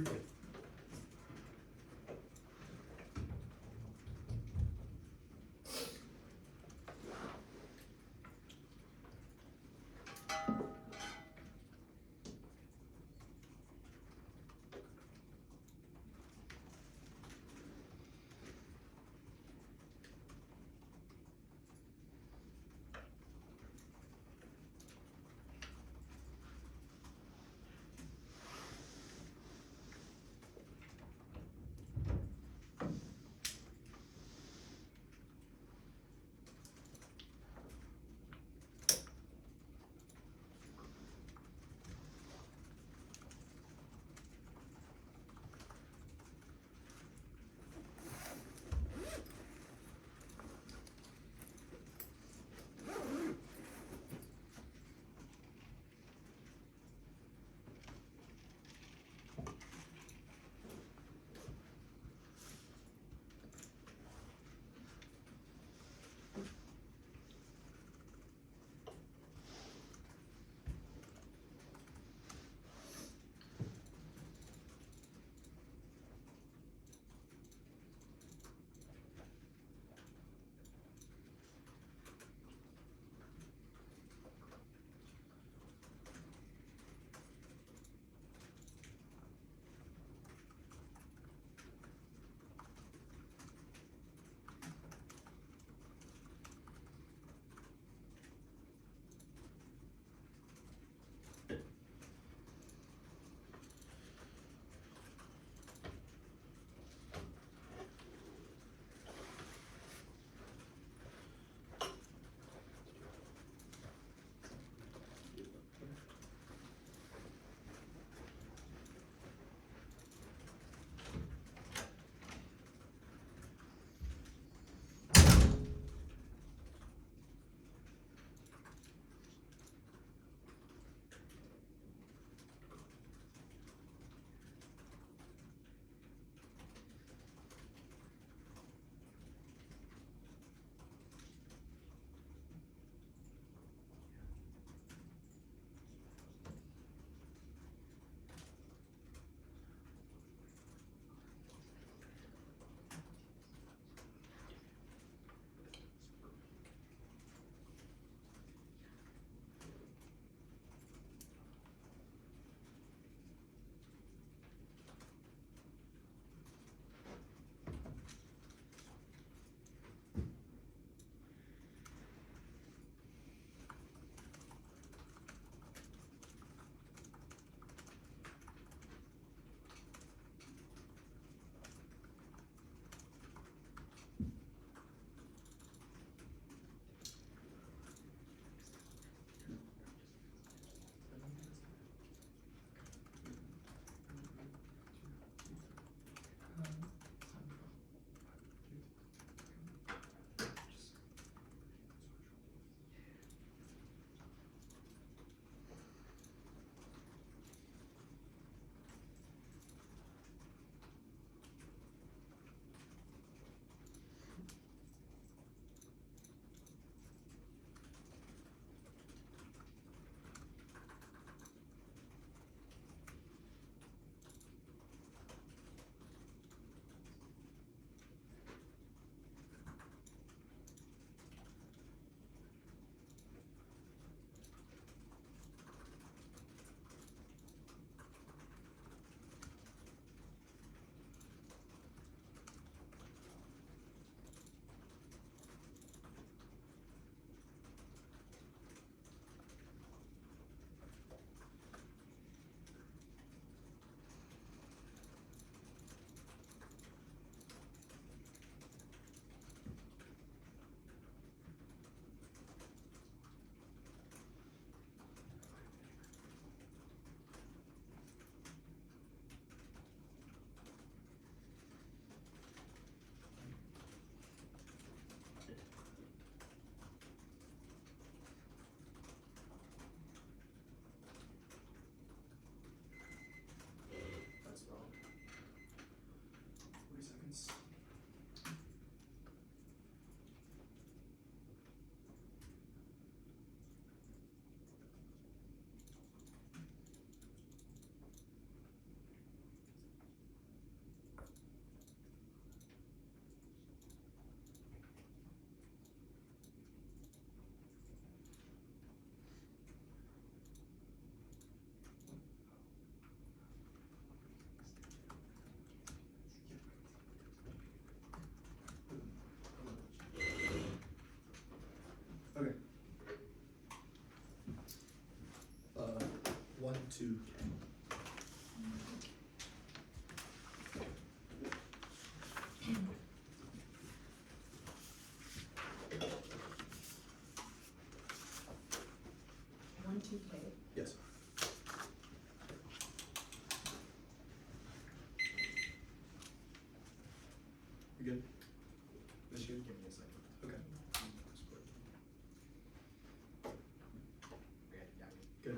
Briefly. 2K. Yes. You good? Michigan? Give me a second. Okay. Good.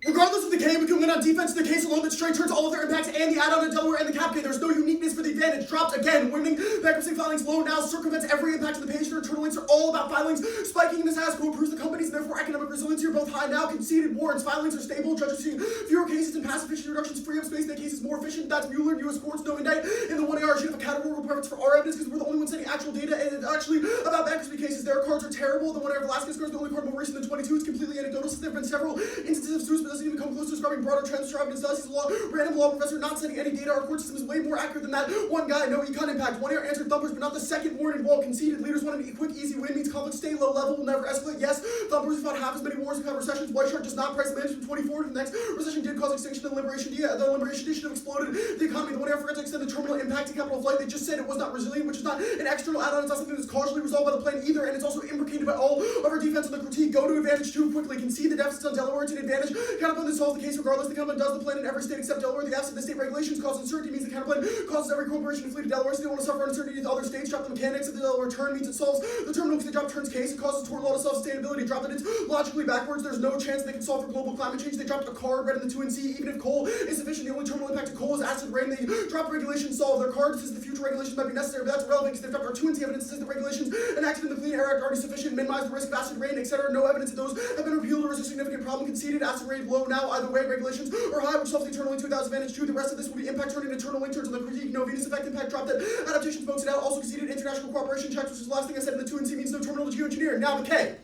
Regardless of the K, we can win on defense. The case alone that straight turns all of their impacts and the add-on in Delaware and the cap K. There's no uniqueness for the advantage. Dropped again. Winning bankruptcy filings low now circumvents every impact of the page. Their internal links are all about filings. Spiking in this has quote proves the companies and therefore economic resiliency are both high now. Conceded warrants. Filings are stable. Judges seeing fewer cases and passive efficiency reductions free up space. Make cases more efficient. That's Mueller. U.S. courts no indict. In the 1AR, should have a categorical preference for our evidence because we're the only ones sending actual data. And it's actually about bankruptcy cases. Their cards are terrible. The 1AR Velasquez card is the only card more recent than 22. It's completely anecdotal since there have been several instances of suits, but doesn't even come close to describing broader trends. Evidence does. He's a random law professor not sending any data. Our court system is way more accurate than that. One guy, no econ impact. 1AR answered thumpers, but not the second warning wall. Conceded. Leaders want a quick, easy win. Means conflict stay low level. Will never escalate. Yes, thumpers have fought half as many wars have had recessions. White Shark does not price the management from 24 to the next recession did cause extinction. The liberation day should have exploded the economy. The 1AR forgot to extend the terminal impact to capital flight. They just said it was not resilient, which is not an external add-on. It's not something that's causally resolved by the plane either, and it's also imbricated by all of our defense on the critique. Go to advantage too quickly. Concede the deficits on Delaware to an advantage. Counterplan that solves the case regardless. The counterplan does the plan in every state except Delaware. The absence of the state regulations cause uncertainty means the counterplan causes every corporation to flee to Delaware, so they want to suffer uncertainty to other states. Drop the mechanics of the Delaware turn means it solves the terminal because the drop turns case. It causes tort law to self-sustainability. Drop that it's logically backwards. There's no chance they can solve for global climate change. They dropped a card red in the 2 and C. Even if coal is sufficient, the only terminal impact of coal is acid rain. They dropped regulations solved. Their card says the future regulations might be necessary, but that's irrelevant because they've dropped our 2 and C evidence that says the regulations enacted in the Clean Air Act are already sufficient, minimize the risk of acid rain, etc. No evidence that those have been repealed or is a significant problem. Conceded acid rain low now. Either way, regulations are high, which solves the eternal link to without advantage too. The rest of this will be impact turning eternal link turns on the critique. No Venus effect impact drop that adaptation smokes it out. Also conceded international cooperation checks, which is the last thing I said in the 2 and C means no terminal to geoengineer. Now the K.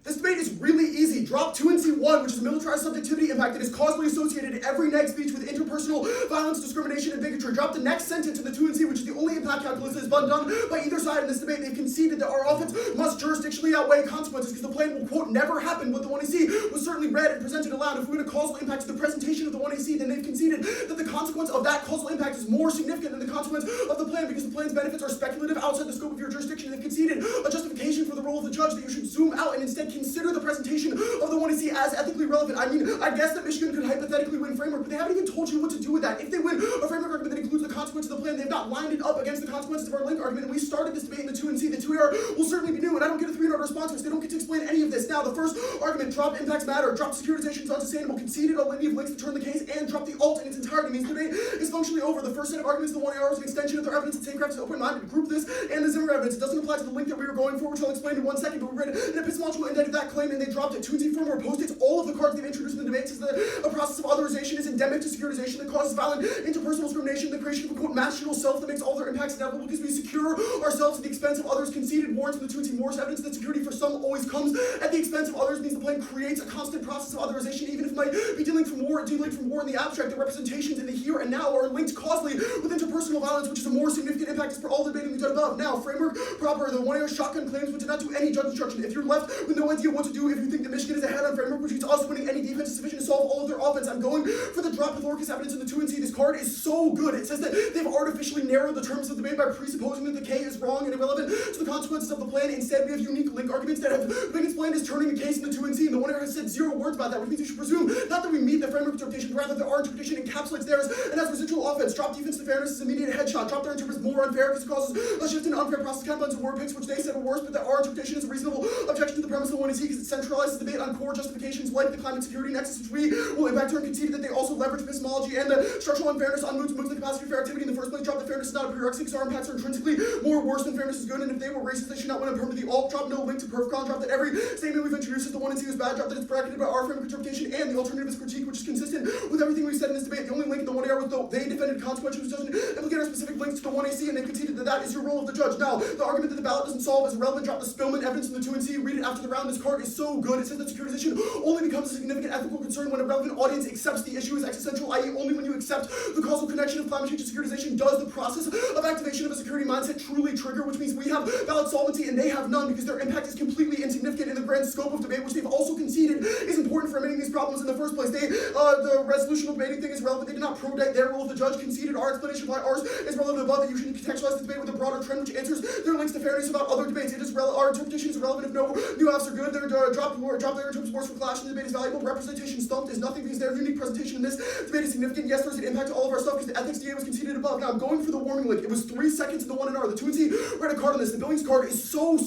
This debate is really easy. Drop 2 and C1, which is militarized subjectivity impact that is causally associated in every neg speech with interpersonal violence, discrimination, and bigotry. Drop the next sentence in the 2 and C, which is the only impact calculus that is done by either side in this debate. They've conceded that our offense must jurisdictionally outweigh consequences because the plan will, quote, never happen. What the 1AC was certainly read and presented aloud. If we're going to causal impact to the presentation of the 1AC, then they've conceded that the consequence of that causal impact is more significant than the consequence of the plan because the plan's benefits are speculative outside the scope of your jurisdiction. They've conceded a justification for the role of the judge that you should zoom out and instead consider the presentation of the 1AC as ethically relevant. I mean, I guess that Michigan could hypothetically win framework, but they haven't even told you what to do with that. If they win a framework argument that includes the consequences of the plan, they've not lined it up against the consequences of our link argument, and we started this debate in the 2 and C. The 2AR will certainly be new, and I don't get a 3-note response because they don't get to explain any of this. Now, the first argument, drop impacts matter, drop securitization is unsustainable, conceded a litany of links to turn the case, and drop the alt in its entirety means the debate is functionally over. The first set of arguments, the 1AR is an extension of their evidence, and St. is open-minded to group this and the Zimmer evidence. It doesn't apply to the link that we were going for, which I'll explain in 1 second, but we read an epistemological indent of that claim, and they dropped it. 2 and C firmware post-its all of the cards they've introduced in the debate says that a process of authorization is endemic to securitization that causes violent interpersonal discrimination, the creation of a quote national self that makes all their impacts inevitable because we secure ourselves at the expense of others. Conceded warrants in the 2 and C Morse evidence that security for some always comes at the expense of others means the plan creates a constant process of authorization, even if it might be dealing from war in the abstract. The representations in the here and now are linked causally with interpersonal violence, which is a more significant impact as per all the debating we've done above. Now, framework proper, the 1AR shotgun claims which did not do any judge instruction. If you're left with no idea what to do, if you think that Michigan is ahead on framework, which means us winning any defense is sufficient to solve all of their offense, I'm going for the drop with Orcus evidence in the 2 and C. This card is so good. It says that they've artificially narrowed the terms of the debate by presupposing that the K is wrong and irrelevant to the consequences of the plan. Instead, we have unique link arguments that have been explained as turning the case in the 2 and C, and the 1AR has said 0 words about that, which means you should presume not that we meet the framework interpretation, but rather that our interpretation encapsulates theirs and has residual offense. Drop defense to fairness is immediate headshot. Drop their interpretation is more unfair because it causes a shift in unfair process countlines and word picks, which they said were worse, but that our interpretation is a reasonable objection to the premise of the 1 and C because it centralizes the debate on core justifications like the climate security nexus, which we will impact her and conceded that they also leverage epistemology and the structural unfairness on moods the capacity for activity in the first place. Drop the fairness is not a prerequisite because our impacts are intrinsically more worse than fairness is good, and if they were racist, they should not win a permit. The alt drop no link to perfcon. Drop that every statement we've introduced is the 1 and C is bad. Drop that it's bracketed by our framework interpretation and the alternative is critique, which is consistent with everything we've said in this debate. The only link in the 1AR was the they defended consequence, which doesn't implicate our specific links to the 1AC, and and they've conceded that that is your role of the judge. Now, the argument that the ballot doesn't solve is irrelevant. Drop the Spillman evidence from the 2&C. Read it after the round. This card is so good. It says that securitization only becomes a significant ethical concern when a relevant audience accepts the issue as existential, i.e. only when you accept the causal connection of climate change and securitization does the process of activation of a security mindset truly trigger, which means we have ballot solvency and they have none because their impact is completely insignificant in the grand scope of debate, which they've also conceded is important for remedying these problems in the first place. The resolutional debating thing is relevant. They did not protect their role of the judge, conceded our explanation why ours is relevant above, that you should contextualize the debate with a broader trend which answers their links to fairness about other debates. Our interpretation is relevant if no new apps are good. Their drop their terms worse for clash in the debate is valuable. Representation stumped is nothing because their unique presentation in this debate is significant. Yes, there's an impact to all of our stuff because the ethics DA was conceded above. Now I'm going for the warming link. It was 3 seconds in the 1NR. The 2&C read a card on this. The Billings card is so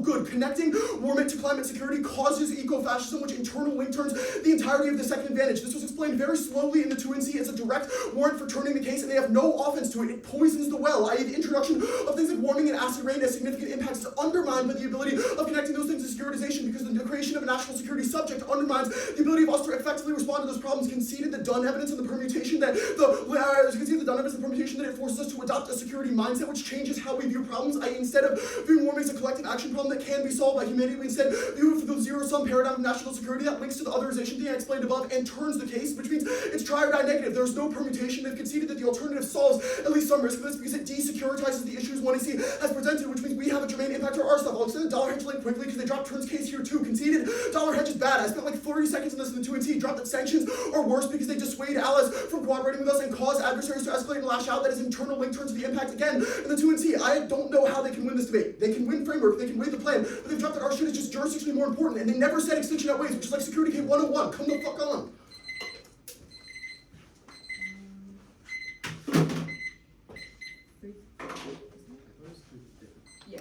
good. Connecting warming to climate security causes eco-fascism, which internal link turns the entirety of the second advantage. This was explained very slowly in the 2&C as a direct warrant for turning the case, and they have no offense to it. It poisons the well, i.e. the introduction of things like warming and acid rain as significant impacts is undermined by the ability of connecting those things to securitization, because the creation of a national security subject undermines the ability of us to effectively respond to those problems. Conceded the Dunn evidence and the permutation that it forces us to adopt a security mindset which changes how we view problems, i.e. instead of viewing warming as a collective action problem that can be solved by humanity, we instead view it for the zero-sum paradigm of national security that links to the otherization thing I explained above and turns the case, which means it's tri or die negative. There's no permutation. They've conceded that the alternative solves at least some risk of this because it desecuritizes the issues 1AC has presented, which means we have a germane impact to our stuff. I'll extend the dollar hedge link quickly because they dropped Turn's case here too. Conceded dollar hedge is bad. I spent like 30 seconds on this in the 2&C. Dropped that sanctions are worse because they dissuade allies from cooperating with us and cause adversaries to escalate and lash out. That is internal link turns to the impact again in the 2&C. I don't know how they can win this debate. They can win framework, they can win the plan, but they've dropped that our shit is just jurisdictionally more important, and they never said extinction outweighs, which is like security K 101. Come the fuck on. Yeah.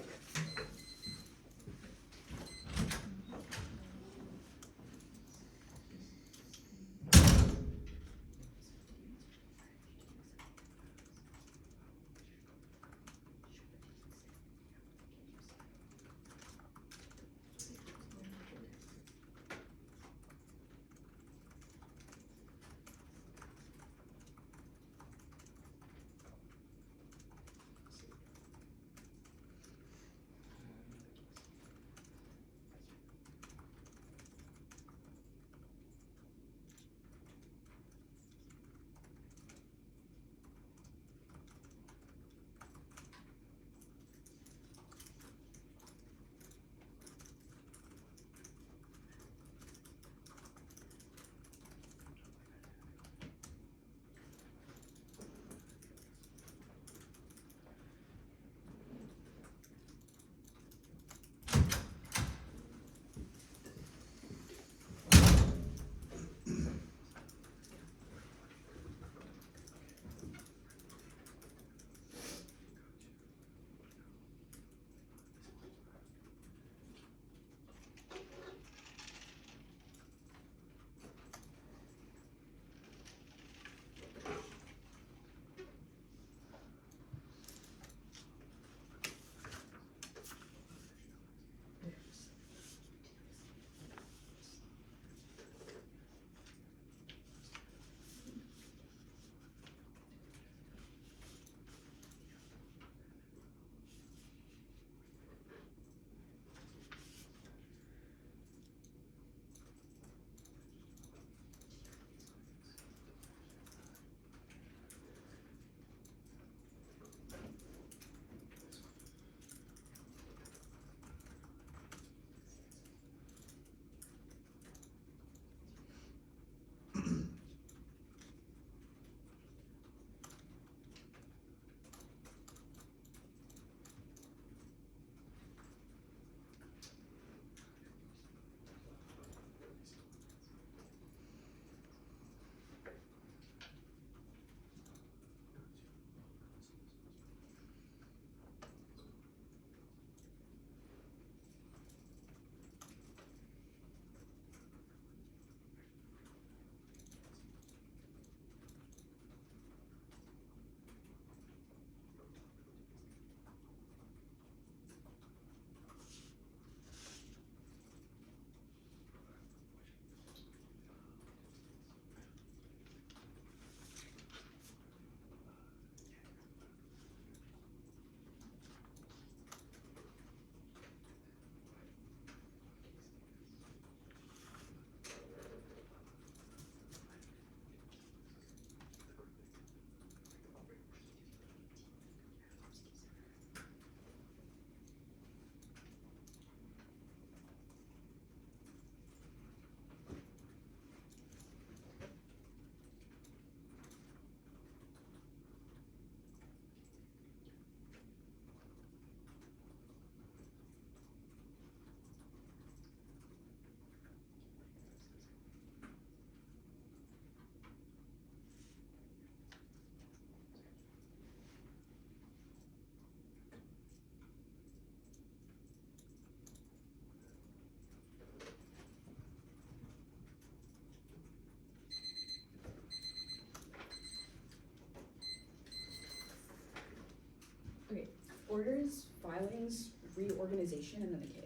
Orders, filings, reorganization, and then the K.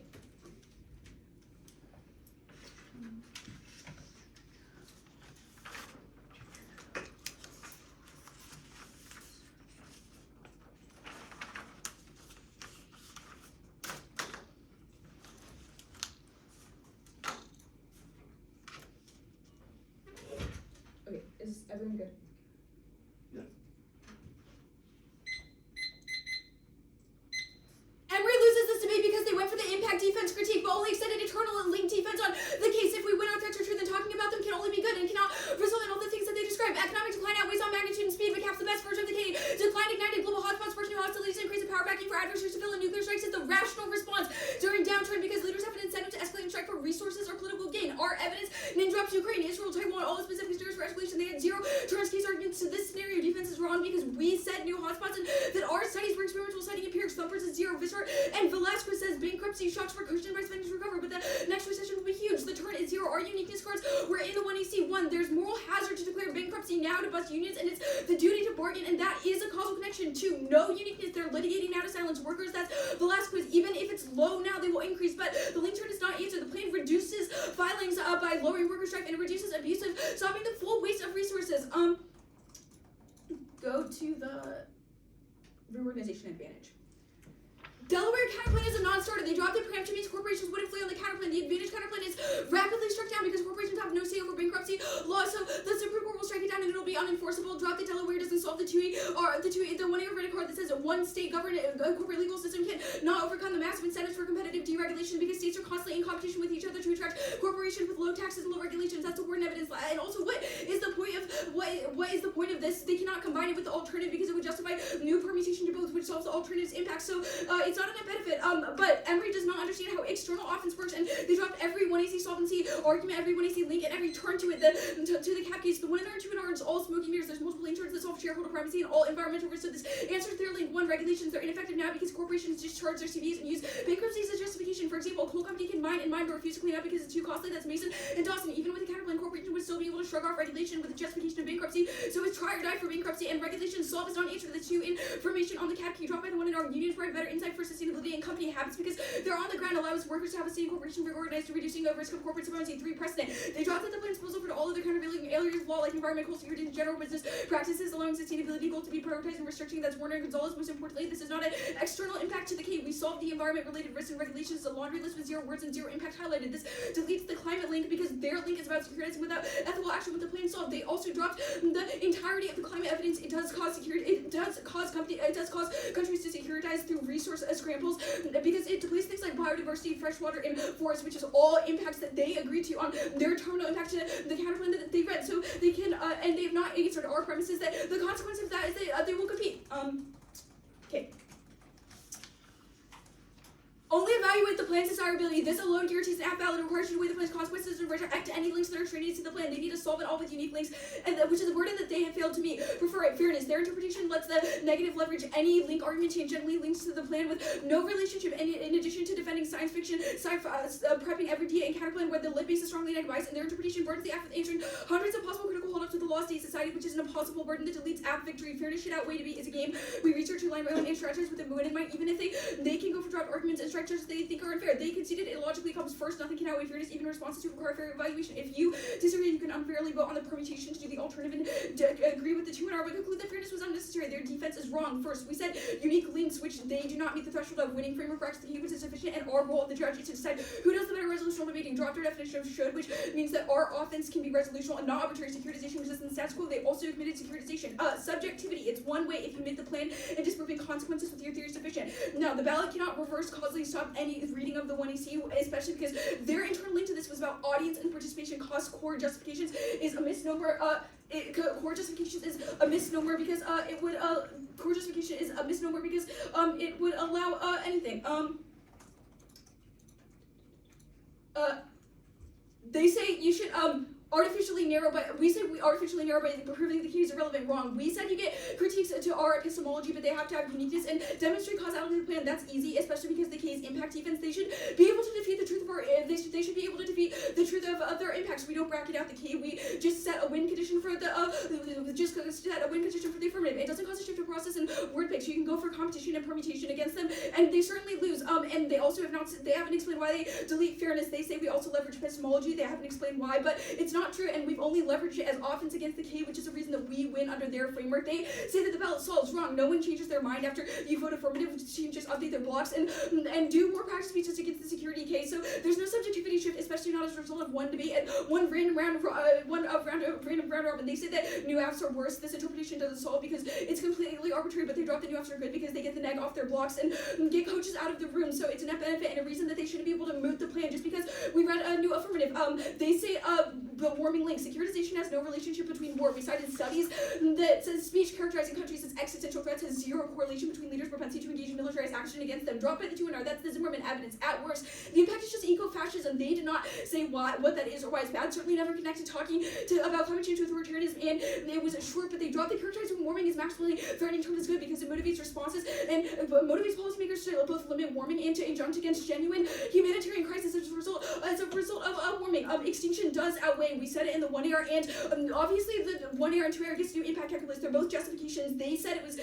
Okay, is everyone good? Emory loses this debate because they went for the impact defense critique, but only extended internal and linked defense on the case. If we win our threats are true, then talking about them can only be good and cannot result in all the things that they describe. Economic decline outweighs on magnitude and speed, but caps the best version of the case. Decline ignited global hotspots, forced new hostilities, and increased the power backing for adversaries to fill in nuclear strikes is the rational response during downturn because leaders have an incentive to escalate and strike for resources or political gain. Our evidence name drops Ukraine, Israel, Taiwan, all the specific scenarios for escalation. They had zero turns case arguments to this scenario. Defense is wrong because we said new hotspots and that our studies were experimental, citing empirics. Thumpers is zero. Visser and Velasquez says bankruptcy shocks were cushioned by spending to recover, but the next recession will be huge. The turn is zero. Our uniqueness cards were in the 1AC1. There's moral hazard to declare bankruptcy now to bust unions, and it's the duty to bargain, and that is a causal connection to no uniqueness. They're litigating now to silence workers. That's Velasquez. Even if it's low now, they will increase, but the link turn is not answered. The plan reduces filings by lowering worker strife, and it reduces abusive, stopping the full waste of resources. Go to the reorganization advantage. Delaware counterplan is a non-starter. They dropped the preemption means corporations wouldn't flee on the counterplan. The advantage counterplan is rapidly struck down because corporations have no say over bankruptcy law. So the Supreme Court will strike it down and it'll be unenforceable. Drop the Delaware doesn't solve the 2E or the 1A red card that says one state governed corporate legal system can not overcome the massive incentives for competitive deregulation because states are constantly in competition with each other to attract corporations with low taxes and low regulations. That's important evidence. And also, what is the point of this? They cannot combine it with the alternative because it would justify new permutation to both, which solves the alternative's impact. So it's not a net benefit. But Emory does not understand how external offense works, and they dropped every 1AC solvency argument, every 1AC link, and every turn to it to the cap case. The 1 and 2 and R is all smoking mirrors. There's multiple link turns that solve shareholder privacy and all environmental risks. So this answers their link 1 regulations. They're ineffective now because corporations discharge their CVs and use bankruptcy as a justification. For example, a coal company can mine but refuse to clean up because it's too costly. That's Mason and Dawson. Even with a counterplan, corporation would still be able to shrug off regulation with the justification of bankruptcy. So it's try or die for bankruptcy, and regulation solve is not answer to the 2 information on the cap key dropped by the 1 and R. Unions provide better insight for sustainability and company habits because they're on the ground, allows workers to have a state corporation reorganized to reducing the risk of corporate supremacy. 3 precedent. They dropped the plan proposal for all other countervailing areas of law like environmental security and general business practices, allowing sustainability goal to be prioritized and restricting. That's Warner and Gonzalez. Most importantly, this is not an external impact to the K. We solved the environment-related risks and regulations. The laundry list with 0 words and 0 impact highlighted. This deletes the climate link because their link is about securitizing without ethical action with the plan solved. They also dropped the entirety of the climate evidence. It does cause countries to securitize through resource scrambles because it depletes things like biodiversity, freshwater, and forest, which is all impacts that they agreed to on their terminal impact to the counterplan that they read. So they can, and they have not answered our premises that the consequence of that is that they will compete. Okay. Only evaluate the plan's desirability. This alone guarantees an app valid requires you to weigh the plan's consequences and retract any links that are extraneous to the plan. They need to solve it all with unique links, and which is a burden that they have failed to meet. Prefer it. Fairness. Their interpretation lets the negative leverage any link argument change generally links to the plan with no relationship. And in addition to defending science fiction, prepping every DA and counterplan where the lit base is strongly negative bias, and their interpretation burdens the app with answering hundreds of possible critical holdups with the law state society, which is an impossible burden that deletes app victory. Fairness should outweigh debate is a game. We research to line by line and strategize with the moon in mind, even if they can go for dropped arguments and strike judges they think are unfair. They conceded it logically comes first. Nothing can outweigh fairness, even responses to require fair evaluation. If you disagree, you can unfairly vote on the permutation to do the alternative and agree with the 2 and R, but conclude that fairness was unnecessary. Their defense is wrong. First, we said unique links, which they do not meet the threshold of winning framework practice. The humans is sufficient, and our role of the judge is to decide who does the better resolutional debating. Drop their definition of should, which means that our offense can be resolutional and not arbitrary. Securitization exists in the status quo. They also admitted securitization. Subjectivity. It's one way if you make the plan and disproving consequences with your theory sufficient. Now, the ballot cannot reverse causally stop any reading of the 1AC, especially because their internal link to this was about audience and participation cost. Core justifications is a misnomer. Core justifications is a misnomer because it would core justification is a misnomer because it would allow anything. They say you should artificially narrow, but we said we artificially narrow by proving the key is irrelevant. Wrong. We said you get critiques to our epistemology, but they have to have uniqueness and demonstrate causality of the plan. That's easy, especially because the K's impact defense. They should be able to defeat the truth of our. They should be able to defeat the truth of their impacts. We don't bracket out the K. We just set a win condition for the just set a win condition for the affirmative. It doesn't cause a shift of process and word picks. You can go for competition and permutation against them, and they certainly lose. And they also have not. They haven't explained why they delete fairness. They say we also leverage epistemology. They haven't explained why, but it's not true, and we've only leveraged it as offense against the K, which is the reason that we win under their framework. They say that the ballot solves. Wrong. No one changes their mind after you vote affirmative. Just update their blocks and do more practice speeches against the security K. So there's no subjectivity shift, especially not as a result of one debate and one random round robin. They say that new apps are worse. This interpretation doesn't solve because it's completely arbitrary, but they drop the new apps are good because they get the neg off their blocks and get coaches out of the room. So it's a net benefit and a reason that they shouldn't be able to moot the plan just because we read a new affirmative. They say the warming link. Securitization has no relationship between war. We cited studies that says speech characterizing countries as existential threats has zero correlation between leaders' propensity to engage in militarized action against them. Drop by the 2 and R. That's the Zimmerman evidence. At worst, the impact is just eco-fascism. They did not say what that is or why it's bad. Certainly never connected talking about climate change to authoritarianism, and it was short, but they dropped the characterizing warming as maximally threatening term is good because it motivates responses and motivates policymakers to both limit warming and to injunct against genuine humanitarian crisis as a result of warming. Extinction does outweigh. We said it in the 1AR, and obviously the 1AR and 2AR gets new impact calculus. They're both justifications. They said it was,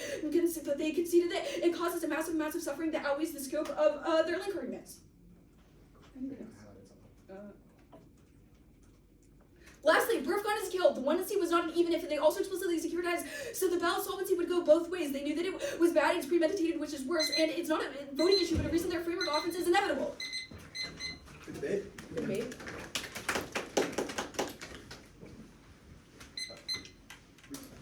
but they conceded that it causes a massive amounts of suffering that outweighs the scope of their link arguments. Lastly, perf con is killed. The 1C was not an even if, and they also explicitly securitized, so the ballot solvency would go both ways. They knew that it was bad, it's premeditated, which is worse, and it's not a voting issue, but a reason their framework offense is inevitable.